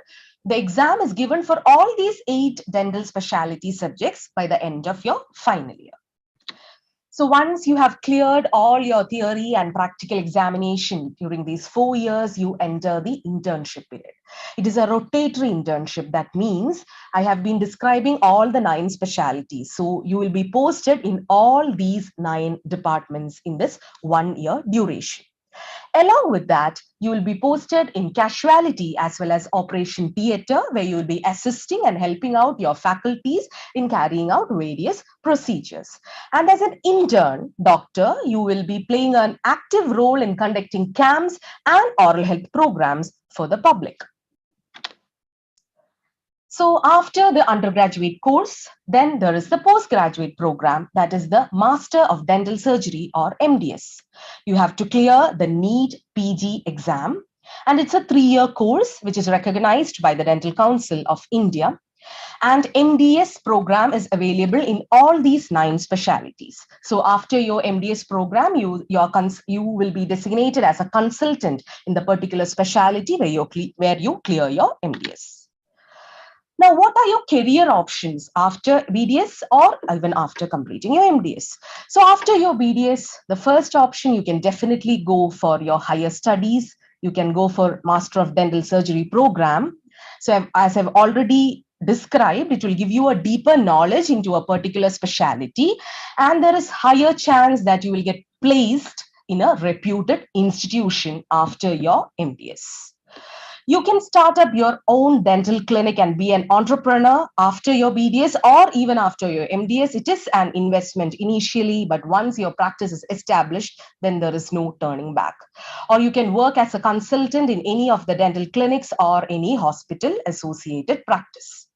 The exam is given for all these 8 dental specialty subjects by the end of your final year. So once you have cleared all your theory and practical examination during these 4 years, you enter the internship period. It is a rotatory internship. That means I have been describing all the 9 specialties. So you will be posted in all these 9 departments in this 1 year duration. Along with that, you will be posted in casualty as well as operation theatre, where you will be assisting and helping out your faculties in carrying out various procedures. And as an intern doctor, you will be playing an active role in conducting camps and oral health programs for the public. So after the undergraduate course, then there is the postgraduate program, that is the Master of Dental Surgery or MDS. You have to clear the NEET PG exam, and it's a 3-year course which is recognized by the Dental Council of India. And MDS program is available in all these 9 specialties. So after your MDS program, you will be designated as a consultant in the particular specialty where you clear your MDS. Now, what are your career options after BDS or even after completing your MDS? So after your BDS, the first option, you can definitely go for your higher studies. You can go for Master of Dental Surgery program. So as I've already described, it will give you a deeper knowledge into a particular specialty, and there is higher chance that you will get placed in a reputed institution after your MDS. You can start up your own dental clinic and be an entrepreneur after your BDS or even after your MDS. It is an investment initially, but once your practice is established, then there is no turning back. Or you can work as a consultant in any of the dental clinics or any hospital associated practice.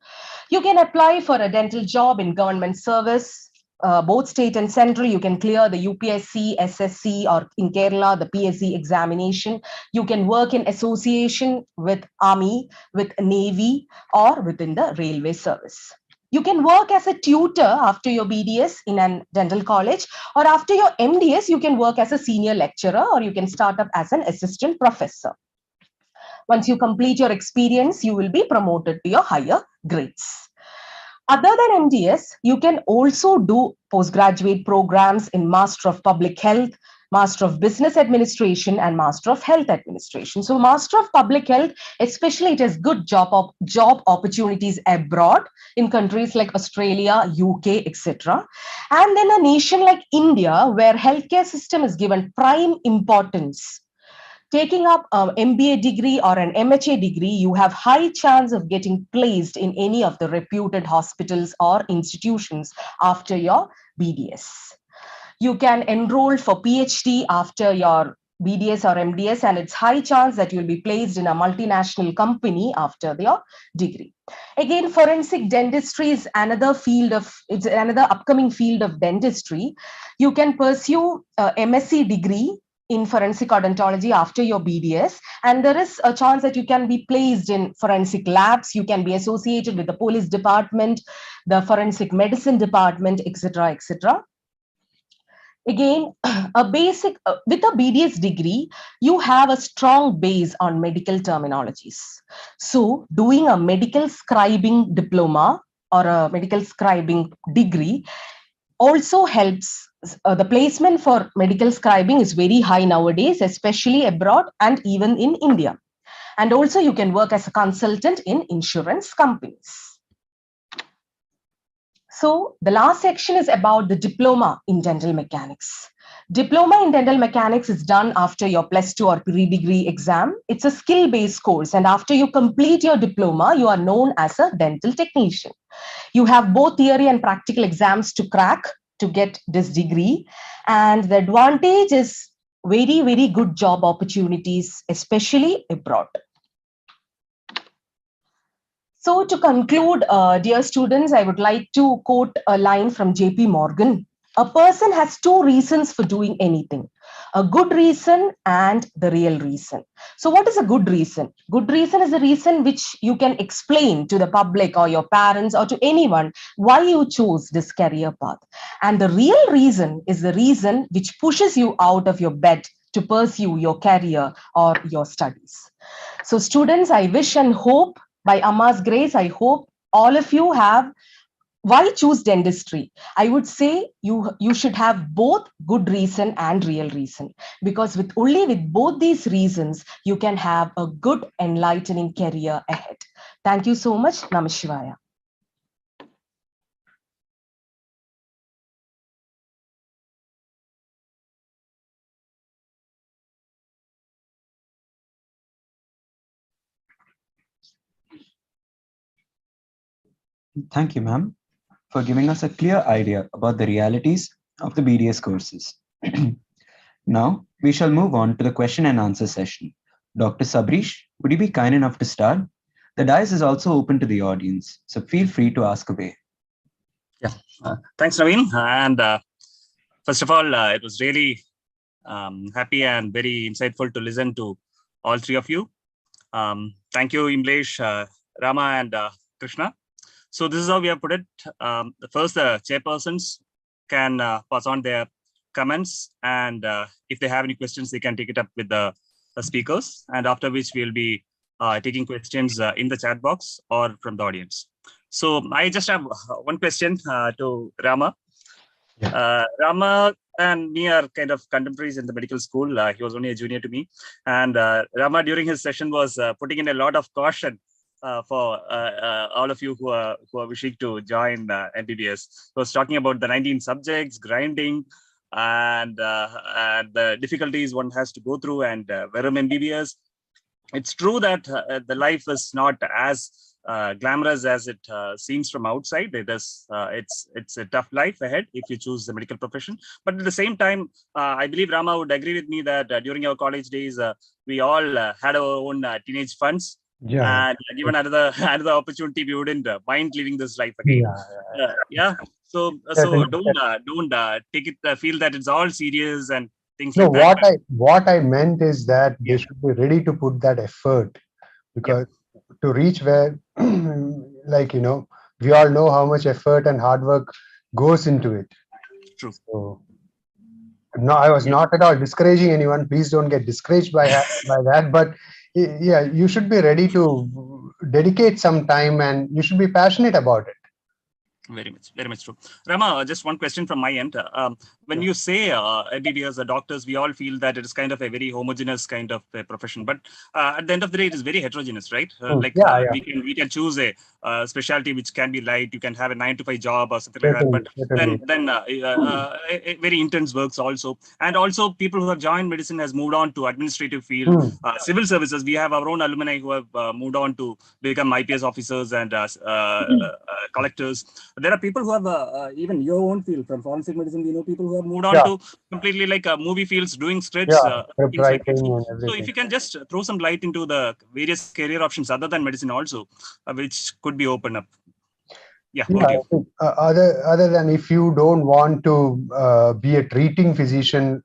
You can apply for a dental job in government service, both state and central. You can clear the UPSC, SSC, or in Kerala, the PSC examination. You can work in association with Army, with Navy, or within the railway service. You can work as a tutor after your BDS in a dental college, or after your MDS, you can work as a senior lecturer, or you can start up as an assistant professor. Once you complete your experience, you will be promoted to your higher grades. Other than MDS, you can also do postgraduate programs in Master of Public Health, Master of Business Administration, and Master of Health Administration. So Master of Public Health, especially it has good job opportunities abroad in countries like Australia, UK, etc. And then a nation like India, where healthcare system is given prime importance. Taking up an MBA degree or an MHA degree, you have high chance of getting placed in any of the reputed hospitals or institutions after your BDS. You can enroll for PhD after your BDS or MDS, and it's high chance that you'll be placed in a multinational company after your degree. Again, forensic dentistry is another upcoming field of dentistry. You can pursue a MSc degree in forensic odontology after your BDS, and there is a chance that you can be placed in forensic labs. You can be associated with the police department, the forensic medicine department, etc., etc. Again, with a BDS degree, you have a strong base on medical terminologies. So doing a medical scribing diploma or a medical scribing degree also helps. The placement for medical scribing is very high nowadays, especially abroad and even in India. And also you can work as a consultant in insurance companies. So the last section is about the diploma in dental mechanics. Diploma in dental mechanics is done after your +2 or pre-degree exam. It's a skill-based course, and after you complete your diploma, you are known as a dental technician. You have both theory and practical exams to crack to get this degree, and the advantage is very, very good job opportunities, especially abroad. So to conclude, dear students, I would like to quote a line from JP Morgan. A person has two reasons for doing anything, a good reason and the real reason. So what is a good reason? Good reason is a reason which you can explain to the public or your parents or to anyone why you chose this career path. And the real reason is the reason which pushes you out of your bed to pursue your career or your studies. So students, I wish and hope, by Amma's grace, I hope all of you have. Why choose dentistry? I would say you should have both good reason and real reason, because only with both these reasons, you can have a good enlightening career ahead. Thank you so much. Namah Shivaya. Thank you, ma'am, for giving us a clear idea about the realities of the BDS courses. Now, we shall move on to the question and answer session. Dr. Sabrish, would you be kind enough to start? The dais is also open to the audience, so feel free to ask away. Yeah, thanks, Naveen. And first of all, it was really happy and very insightful to listen to all three of you. Thank you, Imlesh, Rama, and Krishna. So this is how we have put it. First, the chairpersons can pass on their comments, and if they have any questions, they can take it up with the speakers, and after which we'll be taking questions in the chat box or from the audience. So I just have one question to Rama. Yeah. Rama and me are kind of contemporaries in the medical school. He was only a junior to me, and Rama during his session was putting in a lot of caution for all of you who are wishing to join MBBS. He was talking about the 19 subjects, grinding, and the difficulties one has to go through, and Verum MBBS. It's true that the life is not as glamorous as it seems from outside. It is it's a tough life ahead if you choose the medical profession. But at the same time, I believe Rama would agree with me that during our college days, we all had our own teenage funds. Yeah. And given another opportunity, we wouldn't mind living this life again. Yeah. So don't take it feel that it's all serious and things like that. What I meant is that they should be ready to put that effort, because to reach where, like, we all know how much effort and hard work goes into it. True. So, no, I was not at all discouraging anyone. Please don't get discouraged by that. But yeah, you should be ready to dedicate some time, and you should be passionate about it. Very much true. Rama, just one question from my end. When you say MBBS, the doctors, we all feel that it is kind of a very homogeneous kind of a profession. But at the end of the day, it is very heterogeneous, right? Yeah, yeah. We can choose a specialty which can be light. You can have a 9-to-5 job or something like that. Certainly, But certainly. then very intense works also. And also people who have joined medicine has moved on to administrative field, civil services. We have our own alumni who have moved on to become IPS officers and collectors. There are people who have even your own field from forensic medicine. We know people who have moved on Yeah, to completely like movie fields, doing scripts, yeah, script things like that. writing and So if everything. you can just throw some light into the various career options other than medicine also, which could be opened up. Yeah, over to Yeah, you. I think, other than if you don't want to be a treating physician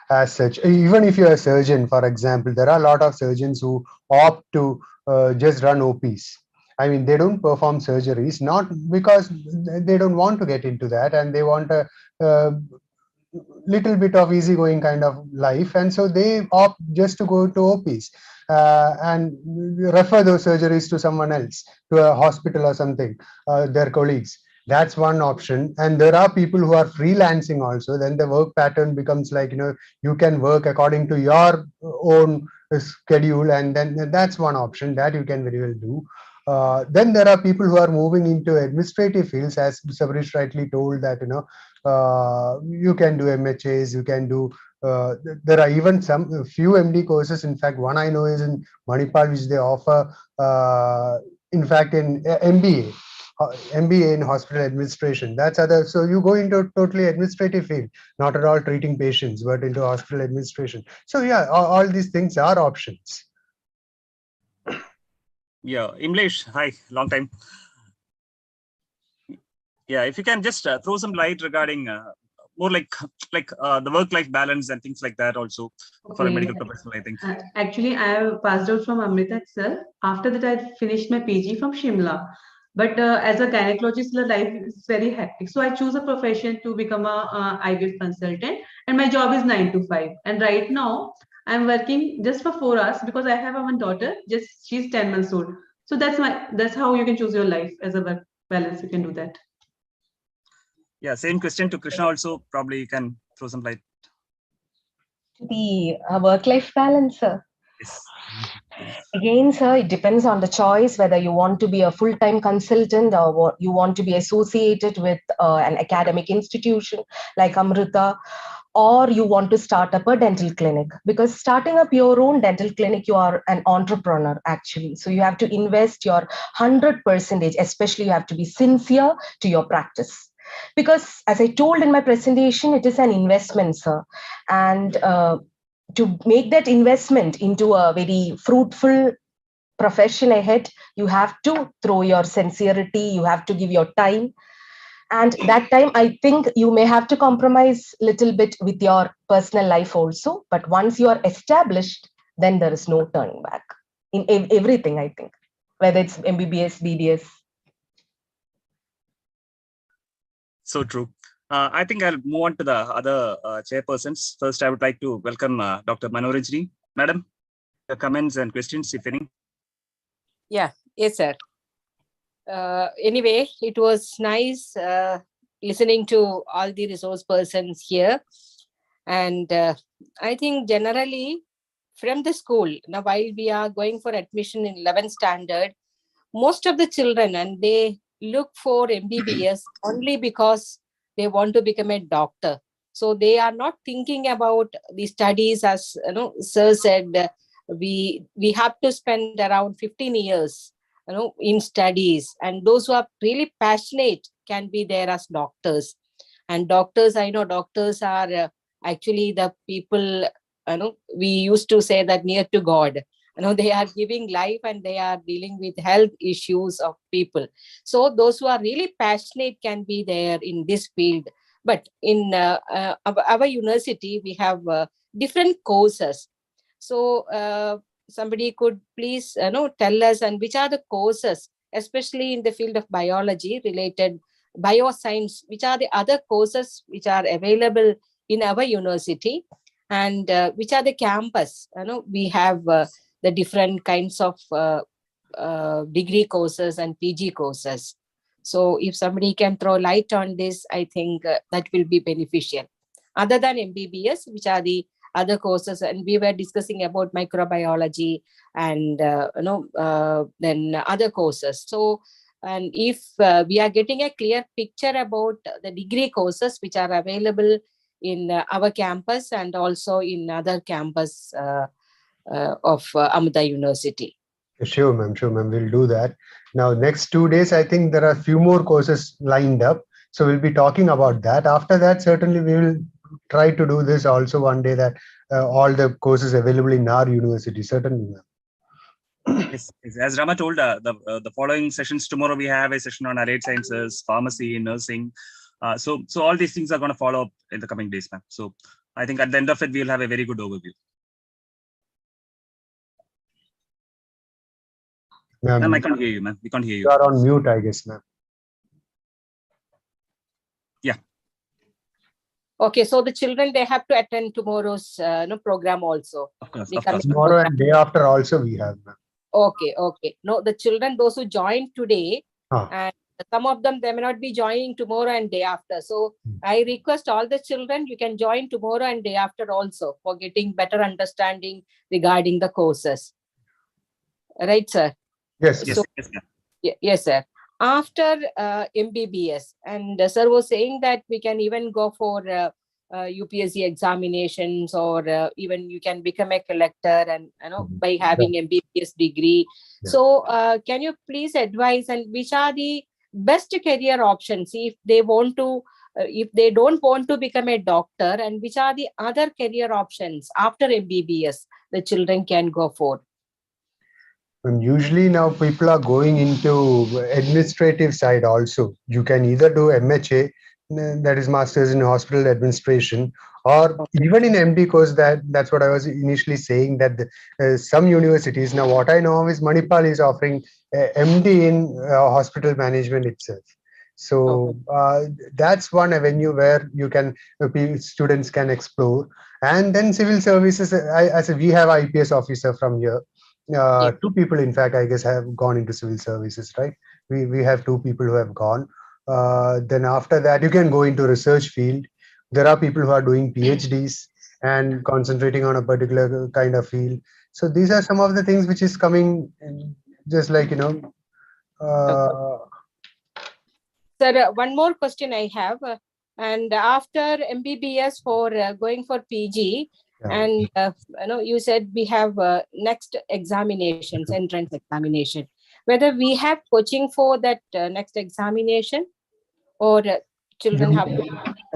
as such, even if you're a surgeon, for example, there are a lot of surgeons who opt to just run OPs. I mean, they don't perform surgeries, not because they don't want to get into that, and they want a little bit of easygoing kind of life, and so they opt just to go to OPs and refer those surgeries to someone else, to a hospital or something, their colleagues. That's one option. And there are people who are freelancing also. Then the work pattern becomes like, you can work according to your own schedule, and then that's one option that you can very well do. Then there are people who are moving into administrative fields, as Sabrish rightly told, that you can do MHAs, you can do. There are even some few MD courses. In fact, one I know is in Manipal, which they offer. In fact, in MBA. MBA in hospital administration. That's other. So you go into totally administrative field, not at all treating patients, but into hospital administration. So yeah, all these things are options. Yeah, Imlesh, hi, long time. Yeah, if you can just throw some light regarding more like the work-life balance and things like that also for a Okay. medical professional, I think. Actually, I have passed out from AMRITA itself. After that, I finished my PG from Shimla. But as a gynecologist, the life is very hectic. So I choose a profession to become a IVF consultant, and my job is 9 to 5. And right now, I'm working just for 4 hours because I have one daughter. Just she's 10 months old. So that's how you can choose your life as a work balance. You can do that. Yeah, same question to Krishna also. Probably you can throw some light. The work-life balance, sir. Yes. Again, sir, it depends on the choice whether you want to be a full-time consultant or you want to be associated with an academic institution like AMRITA, or you want to start up a dental clinic. Because starting up your own dental clinic, you are an entrepreneur actually. So you have to invest your 100%, especially you have to be sincere to your practice. Because as I told in my presentation, it is an investment, sir. And to make that investment into a very fruitful profession ahead, you have to throw your sincerity, you have to give your time. And that time, I think you may have to compromise a little bit with your personal life also. But once you are established, then there is no turning back in everything, I think, whether it's MBBS, BDS. So true. I think I'll move on to the other chairpersons. First, I would like to welcome Dr. Manorajni. Madam, your comments and questions, if any. Yeah, yes, sir. Anyway, it was nice listening to all the resource persons here. And I think generally from the school, now while we are going for admission in 11th standard, most of the children, and they look for MBBS only because they want to become a doctor. So they are not thinking about the studies, as sir said, we have to spend around 15 years in studies, and those who are really passionate can be there as doctors. And doctors, I know doctors are actually the people, we used to say that near to God. They are giving life and they are dealing with health issues of people. So those who are really passionate can be there in this field. But in our university, we have different courses. So somebody could please tell us, and which are the courses, especially in the field of biology related bioscience, which are the other courses which are available in our university, and which are the campus we have the different kinds of degree courses and PG courses. So if somebody can throw light on this, I think that will be beneficial. Other than MBBS, which are the other courses, and we were discussing about microbiology and then other courses. So, and if we are getting a clear picture about the degree courses which are available in our campus and also in other campus of AMRITA University. Sure, ma'am. Sure, ma'am. We'll do that. Now, next 2 days, I think there are a few more courses lined up. So we'll be talking about that. After that, certainly we will try to do this also one day, that all the courses available in our university. Certainly, ma'am. Yes, as Rama told, the following sessions tomorrow, we have a session on allied sciences, pharmacy, nursing. So all these things are going to follow up in the coming days, ma'am. So I think at the end of it, we'll have a very good overview. Ma'am, I can't hear you, ma'am. We can't hear you. You are on mute, I guess, ma'am. Yeah. Okay, so the children, they have to attend tomorrow's program also. Of course. Tomorrow and day after also we have, ma'am. Okay. No, the children, those who joined today, and some of them, they may not be joining tomorrow and day after. So I request all the children, you can join tomorrow and day after also for getting better understanding regarding the courses. Right, sir? Yes. So, yes, sir. After MBBS, and sir was saying that we can even go for UPSC examinations, or even you can become a collector, and by having MBBS degree. Yeah. So can you please advise, and which are the best career options if they want to, if they don't want to become a doctor, and which are the other career options after MBBS the children can go for? And usually now people are going into administrative side also. You can either do MHA, that is Masters in Hospital Administration, or even in MD course. That's what I was initially saying, that some universities, now what I know is Manipal is offering MD in hospital management itself. So that's one avenue where you can, students can explore. And then civil services, we have IPS officer from here. 2 people, in fact, I guess, have gone into civil services, right? We have 2 people who have gone. Then after that, you can go into research field. There are people who are doing PhDs and concentrating on a particular kind of field. So these are some of the things which is coming, just like, Sir, one more question I have. And after MBBS, for going for PG, and you said we have next examinations, entrance examination. Whether we have coaching for that next examination, or children have to...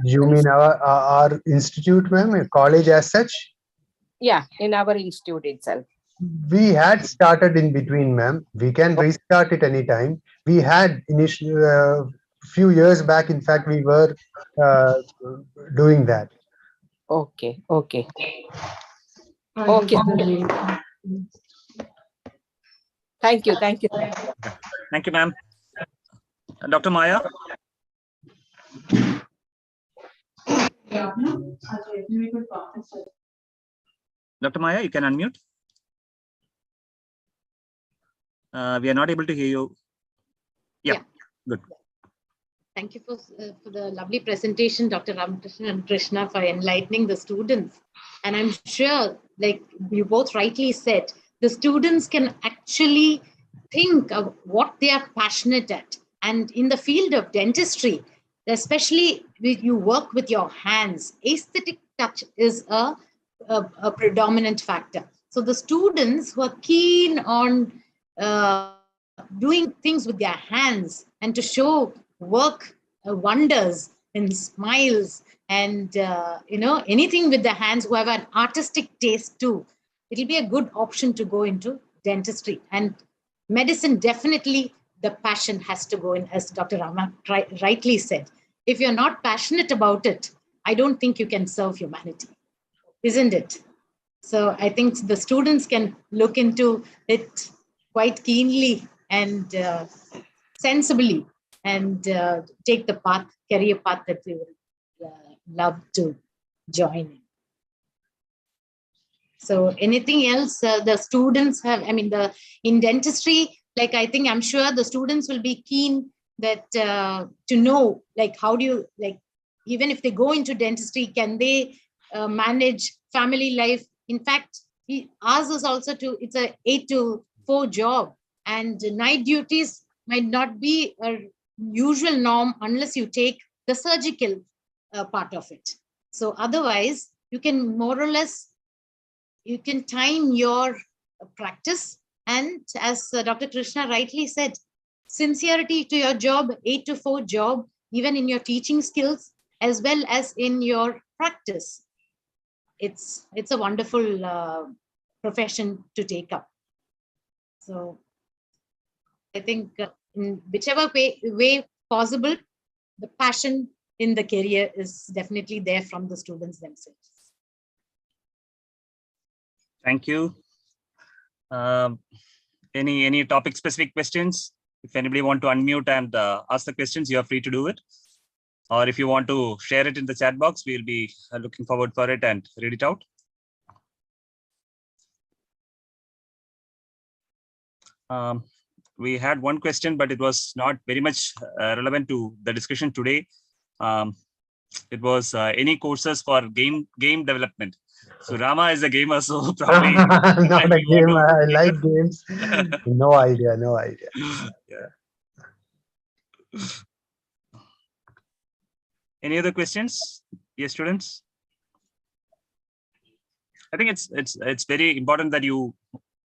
You mean our institute, ma'am, college as such? Yeah, in our institute itself. We had started in between, ma'am. We can restart it anytime. We had initially few years back, in fact, we were doing that. Okay. Thank you. Thank you, ma'am. Dr. Maya? Dr. Maya, you can unmute. We are not able to hear you. Yeah. Good. Thank you for the lovely presentation, Dr. Ramakrishna and Krishna, for enlightening the students. And I'm sure, like you both rightly said, the students can actually think of what they are passionate at. And in the field of dentistry, especially when you work with your hands, aesthetic touch is a predominant factor. So the students who are keen on doing things with their hands and to show work wonders and smiles and anything with the hands, who have an artistic taste too, it'll be a good option to go into dentistry. And medicine, definitely the passion has to go in, as Dr. Rama rightly said. If you're not passionate about it, I don't think you can serve humanity, isn't it? So I think the students can look into it quite keenly and sensibly, and take the career path that we would love to join in. So anything else the students have, I mean, in dentistry, like I'm sure the students will be keen that to know, like, how do you, like, even if they go into dentistry, can they manage family life? In fact, he asks us also to, it's a 8 to 4 job, and night duties might not be a usual norm unless you take the surgical part of it. So otherwise, you can more or less, you can time your practice. And as Dr. Krishna rightly said, sincerity to your job, 8 to 4 job, even in your teaching skills, as well as in your practice. It's a wonderful profession to take up. So I think in whichever way possible, the passion in the career is definitely there from the students themselves. Thank you. Any topic specific questions? If anybody want to unmute and ask the questions, you are free to do it. Or if you want to share it in the chat box, we'll be looking forward for it and read it out. We had one question, but it was not very much relevant to the discussion today. It was any courses for game development. So Rama is a gamer, so probably not a gamer. I like games. No idea. Yeah. Any other questions, dear students? I think it's very important that you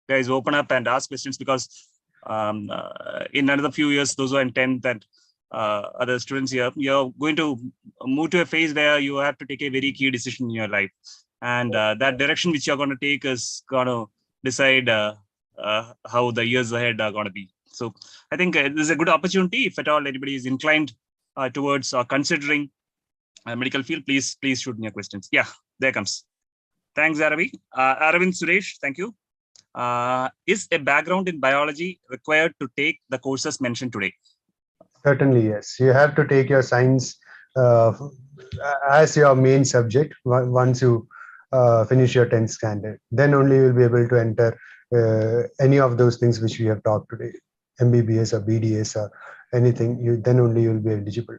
guys open up and ask questions, because in another few years, those who are in 10th and other students here, you're going to move to a phase where you have to take a very key decision in your life. And that direction which you're going to take is going to decide how the years ahead are going to be. So I think this is a good opportunity. If at all anybody is inclined towards or considering a medical field, please shoot me your questions. Yeah, there comes. Thanks, Aravi. Aravind Suresh, thank you. Is a background in biology required to take the courses mentioned today? Certainly, yes. You have to take your science as your main subject once you finish your 10th standard. Then only you will be able to enter any of those things which we have talked today, MBBS or BDS or anything. Then only you will be eligible.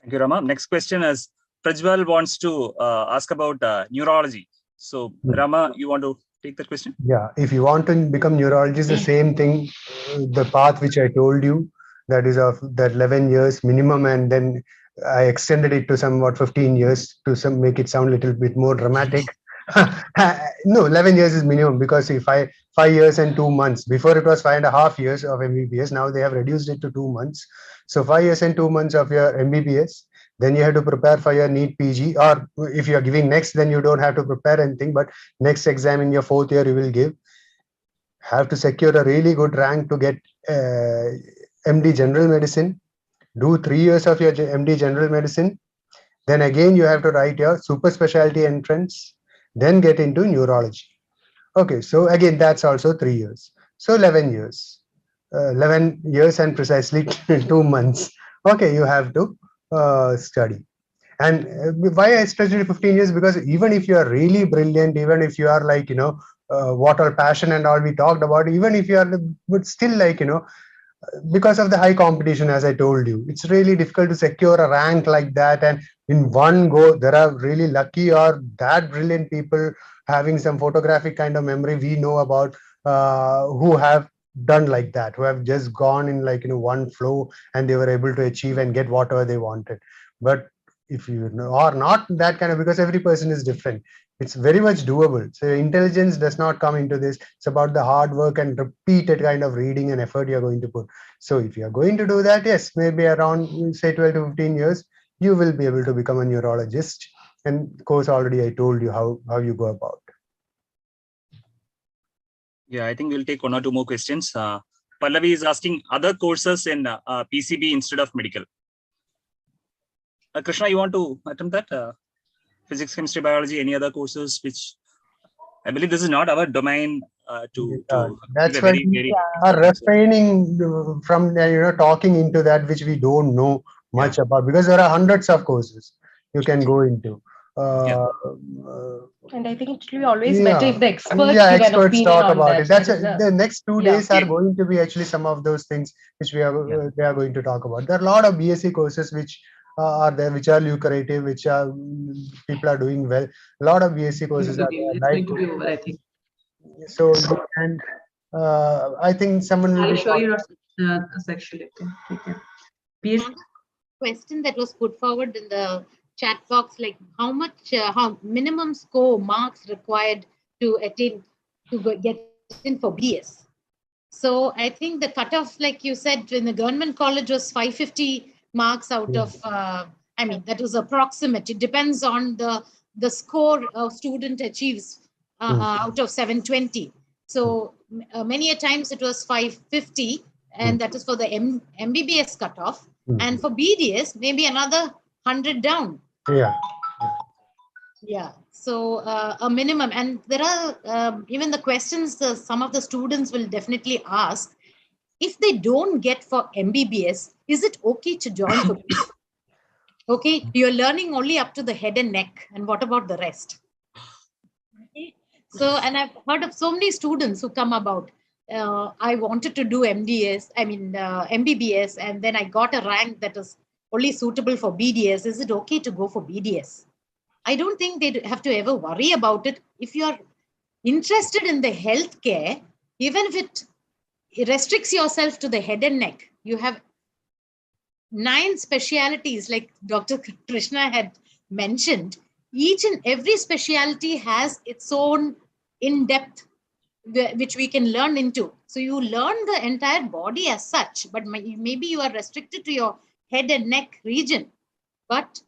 Thank you, Rama. Next question is Prajwal wants to ask about neurology. So Rama, you want to take that question? Yeah, if you want to become neurologist, the same thing, the path which I told you, that is of that 11 years minimum, and then I extended it to somewhat 15 years to make it sound a little bit more dramatic. No, 11 years is minimum, because if 5 years and 2 months, before it was 5.5 years of MBBS, now they have reduced it to 2 months. So 5 years and 2 months of your MBBS, then you have to prepare for your NEET PG, or if you are giving next, then you don't have to prepare anything, but next exam in your 4th year you will give. Have to secure a really good rank to get MD General Medicine. Do 3 years of your MD General Medicine. Then again you have to write your super specialty entrance, then get into neurology. Okay, so again that's also 3 years. So 11 years. 11 years and precisely 2 months. Okay, you have to study. And why I stretched it 15 years? Because even if you are really brilliant, even if you are like, what all passion and all we talked about, even if you are, but still like, because of the high competition, as I told you, it's really difficult to secure a rank like that. And in one go, there are really lucky or that brilliant people having some photographic kind of memory we know about, who have done like that, who have just gone in like, one flow, and they were able to achieve and get whatever they wanted. But if you are not that kind of, because every person is different, it's very much doable. So intelligence does not come into this. It's about the hard work and repeated kind of reading and effort you're going to put. So if you're going to do that, yes, maybe around say 12 to 15 years, you will be able to become a neurologist. And of course, already I told you how you go about. Yeah, I think we'll take 1 or 2 more questions. Pallavi is asking other courses in PCB instead of medical. Krishna, you want to attempt that? Physics, chemistry, biology, any other courses, which I believe this is not our domain that's why we are refraining from talking into that which we don't know much about, because there are hundreds of courses you can go into. Uh, And I think it will be always yeah, better if the experts yeah, give an experts opinion talk on about that. it. That's That is the next 2 days yeah. are going to be actually some of those things which they are going to talk about. There are a lot of BSc courses which are there, which are lucrative, which are people are doing well. A lot of BSc courses are there. It's Like going to be over, I think. so, you can. I think someone will I'll be show you talking. a section. Okay. PS Question that was put forward in the chat box, like how much, how minimum score marks required to attain get in for BS. So I think the cutoff, like you said, in the government college was 550 marks out of, I mean, that was approximate. It depends on the score a student achieves out of 720. So many a times it was 550, and that is for the MBBS cutoff. And for BDS, maybe another 100 down. Yeah. Yeah, so a minimum, and there are even the questions some of the students will definitely ask, if they don't get for MBBS, is it okay to join for BDS? Okay, you're learning only up to the head and neck, and what about the rest? Okay. So, and I've heard of so many students who come about, I wanted to do MBBS, and then I got a rank that is only suitable for BDS. Is it okay to go for BDS? I don't think they have to ever worry about it. If you're interested in the healthcare, even if it restricts yourself to the head and neck, you have 9 specialities, like Dr. Krishna had mentioned. Each and every specialty has its own in-depth, which we can learn into. So you learn the entire body as such, but maybe you are restricted to your head and neck region. But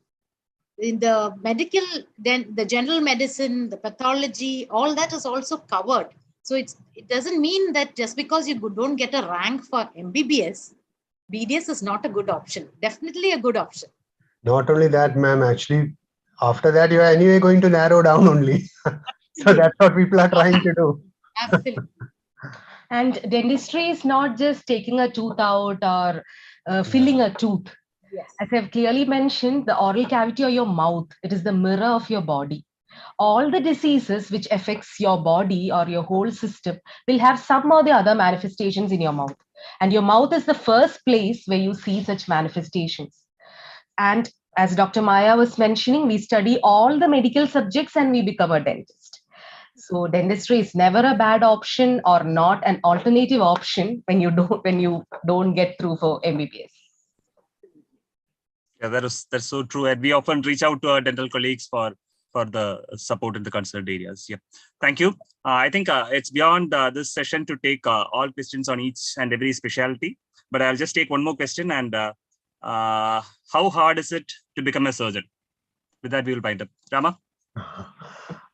in the medical, then the general medicine, the pathology, all that is also covered. So it doesn't mean that just because you don't get a rank for MBBS, BDS is not a good option. Definitely a good option. Not only that, ma'am, actually, after that, you are anyway going to narrow down only. So that's what people are trying to do. Absolutely. And dentistry is not just taking a tooth out or filling a tooth. Yes. As I've clearly mentioned, the oral cavity or your mouth, it is the mirror of your body. All the diseases which affects your body or your whole system will have some or the other manifestations in your mouth. And your mouth is the first place where you see such manifestations. And as Dr. Maya was mentioning, we study all the medical subjects and we become a dentist. So dentistry is never a bad option or not an alternative option when you don't get through for MBBS. Yeah, that's so true. And we often reach out to our dental colleagues for the support in the concerned areas. Yeah, thank you. I think it's beyond this session to take all questions on each and every specialty, but I'll just take one more question. And how hard is it to become a surgeon? With that, we will wind up. Rama?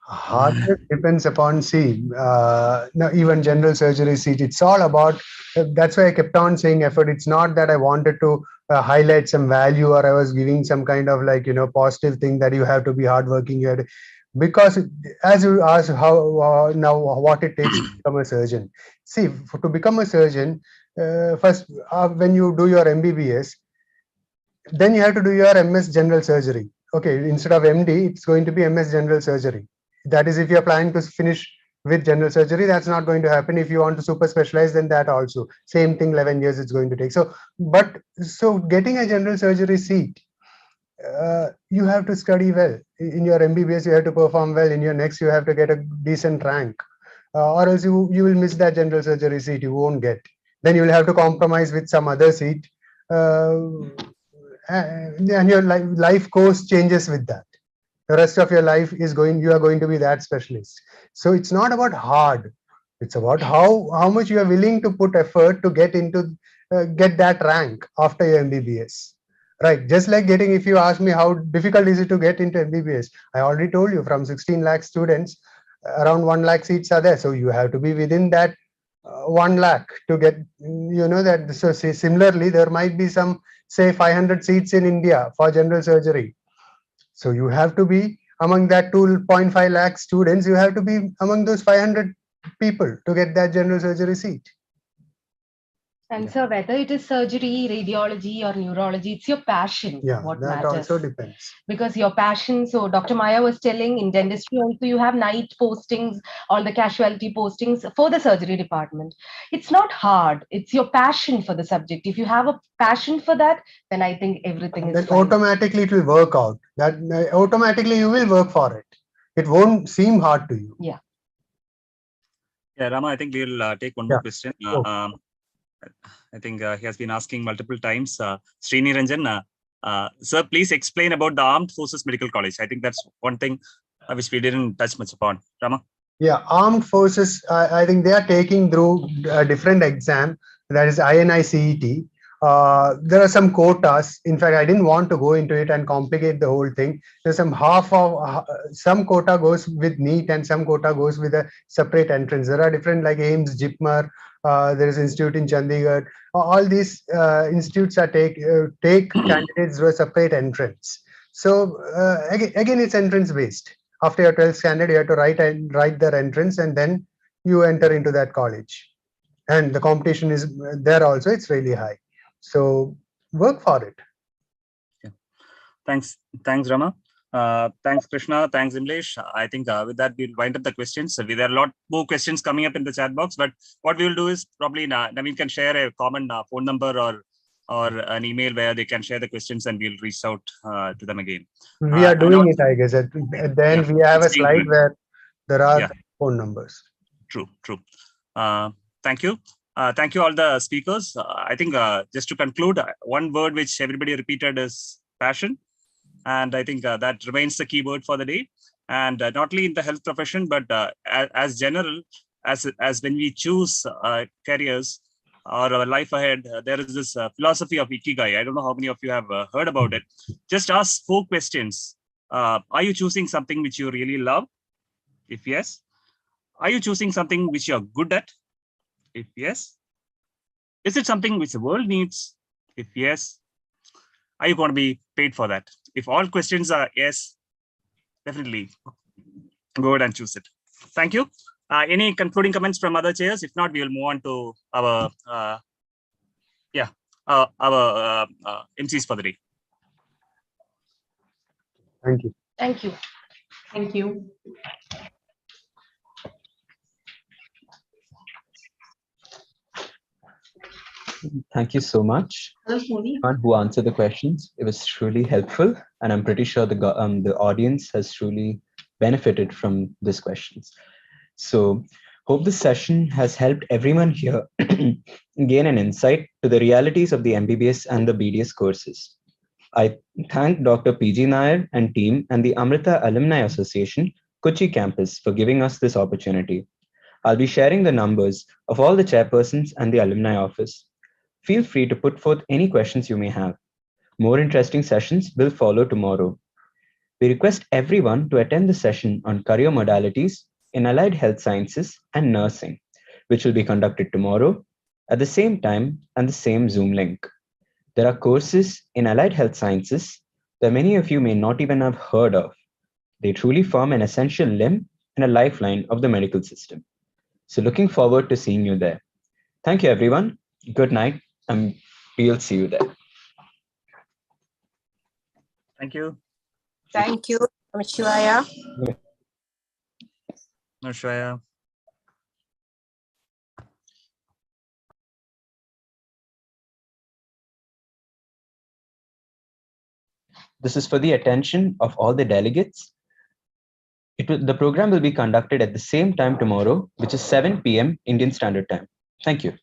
Hardness depends upon, see, no, even general surgery seat. It's all about, that's why I kept on saying effort. It's not that I wanted to highlight some value or I was giving some kind of like, positive thing that you have to be hardworking. You have to, because as you asked how now what it takes to become a surgeon. See, to become a surgeon, first, when you do your MBBS, then you have to do your MS general surgery. Okay, instead of MD, it's going to be MS general surgery. That is, if you're planning to finish with general surgery, that's not going to happen. If you want to super specialize, then that also same thing, 11 years it's going to take. So getting a general surgery seat, you have to study well. In your MBBS, you have to perform well. In your next, you have to get a decent rank, or else you will miss that general surgery seat. You won't get. Then you will have to compromise with some other seat, and your life course changes with that. The rest of your life you are going to be that specialist. So it's not about hard. It's about how much you are willing to put effort to get that rank after your MBBS. Right. Just like if you ask me how difficult is it to get into MBBS, I already told you from 16 lakh students, around 1 lakh seats are there. So you have to be within that 1 lakh to get, that. So similarly, there might be some, say 500 seats in India for general surgery. So you have to be among that 2.5 lakh students, you have to be among those 500 people to get that general surgery seat. And so whether it is surgery, radiology, or neurology, it's your passion what that matters. also depends. Because your passion, so Dr. Maya was telling, in dentistry also you have night postings, all the casualty postings for the surgery department. It's not hard. It's your passion for the subject. If you have a passion for that, then I think everything is Then fine. automatically it will work out. That automatically you will work for it. It won't seem hard to you. Yeah. Yeah, Rama, I think we'll take one more question. I think he has been asking multiple times. Srini Ranjan, sir, please explain about the Armed Forces Medical College. I think that's one thing which we didn't touch much upon. Rama? Yeah, Armed Forces, I think they are taking through a different exam, that is INI-CET. There are some quotas. In fact, I didn't want to go into it and complicate the whole thing. There's some some quota goes with NEET and some quota goes with a separate entrance. There are different like AIMS, JIPMER, there is institute in Chandigarh. All these institutes are take candidates through a separate entrance. So again, it's entrance based. After your 12th standard, you have to write their entrance, and then you enter into that college. And the competition is there also, it's really high. So work for it. Yeah. Thanks, Rama. Thanks, Krishna. Thanks, Imlesh. I think with that, we'll wind up the questions. There are a lot more questions coming up in the chat box, but what we will do is probably Naveen can share a common phone number or an email where they can share the questions, and we'll reach out to them again. We are doing it, I guess. At the end, we have a slide where there are phone numbers. True. Thank you. Thank you all the speakers. I think just to conclude, one word which everybody repeated is passion. And I think that remains the key word for the day. And not only in the health profession, but as general, as when we choose careers or our life ahead, there is this philosophy of Ikigai. I don't know how many of you have heard about it. Just ask 4 questions. Are you choosing something which you really love? If yes. Are you choosing something which you're good at? If yes. Is it something which the world needs? If yes. Are you going to be paid for that? If all questions are yes, definitely go ahead and choose it. Thank you. Any concluding comments from other chairs? If not, we will move on to our MCs for the day. Thank you. Thank you. Thank you. Thank you so much, everyone who answered the questions. It was truly helpful, and I'm pretty sure the audience has truly benefited from these questions. So, hope this session has helped everyone here gain an insight to the realities of the MBBS and the BDS courses. I thank Dr. PG Nair and team and the AMRITA Alumni Association, Kochi campus for giving us this opportunity. I'll be sharing the numbers of all the chairpersons and the alumni office. Feel free to put forth any questions you may have. More interesting sessions will follow tomorrow. We request everyone to attend the session on career modalities in allied health sciences and nursing, which will be conducted tomorrow at the same time and the same Zoom link. There are courses in allied health sciences that many of you may not even have heard of. They truly form an essential limb and a lifeline of the medical system. So looking forward to seeing you there. Thank you, everyone. Good night, and we'll see you there. Thank you. Thank you, Shivaya. Shivaya. This is for the attention of all the delegates. The program will be conducted at the same time tomorrow, which is 7 p.m. Indian Standard Time. Thank you.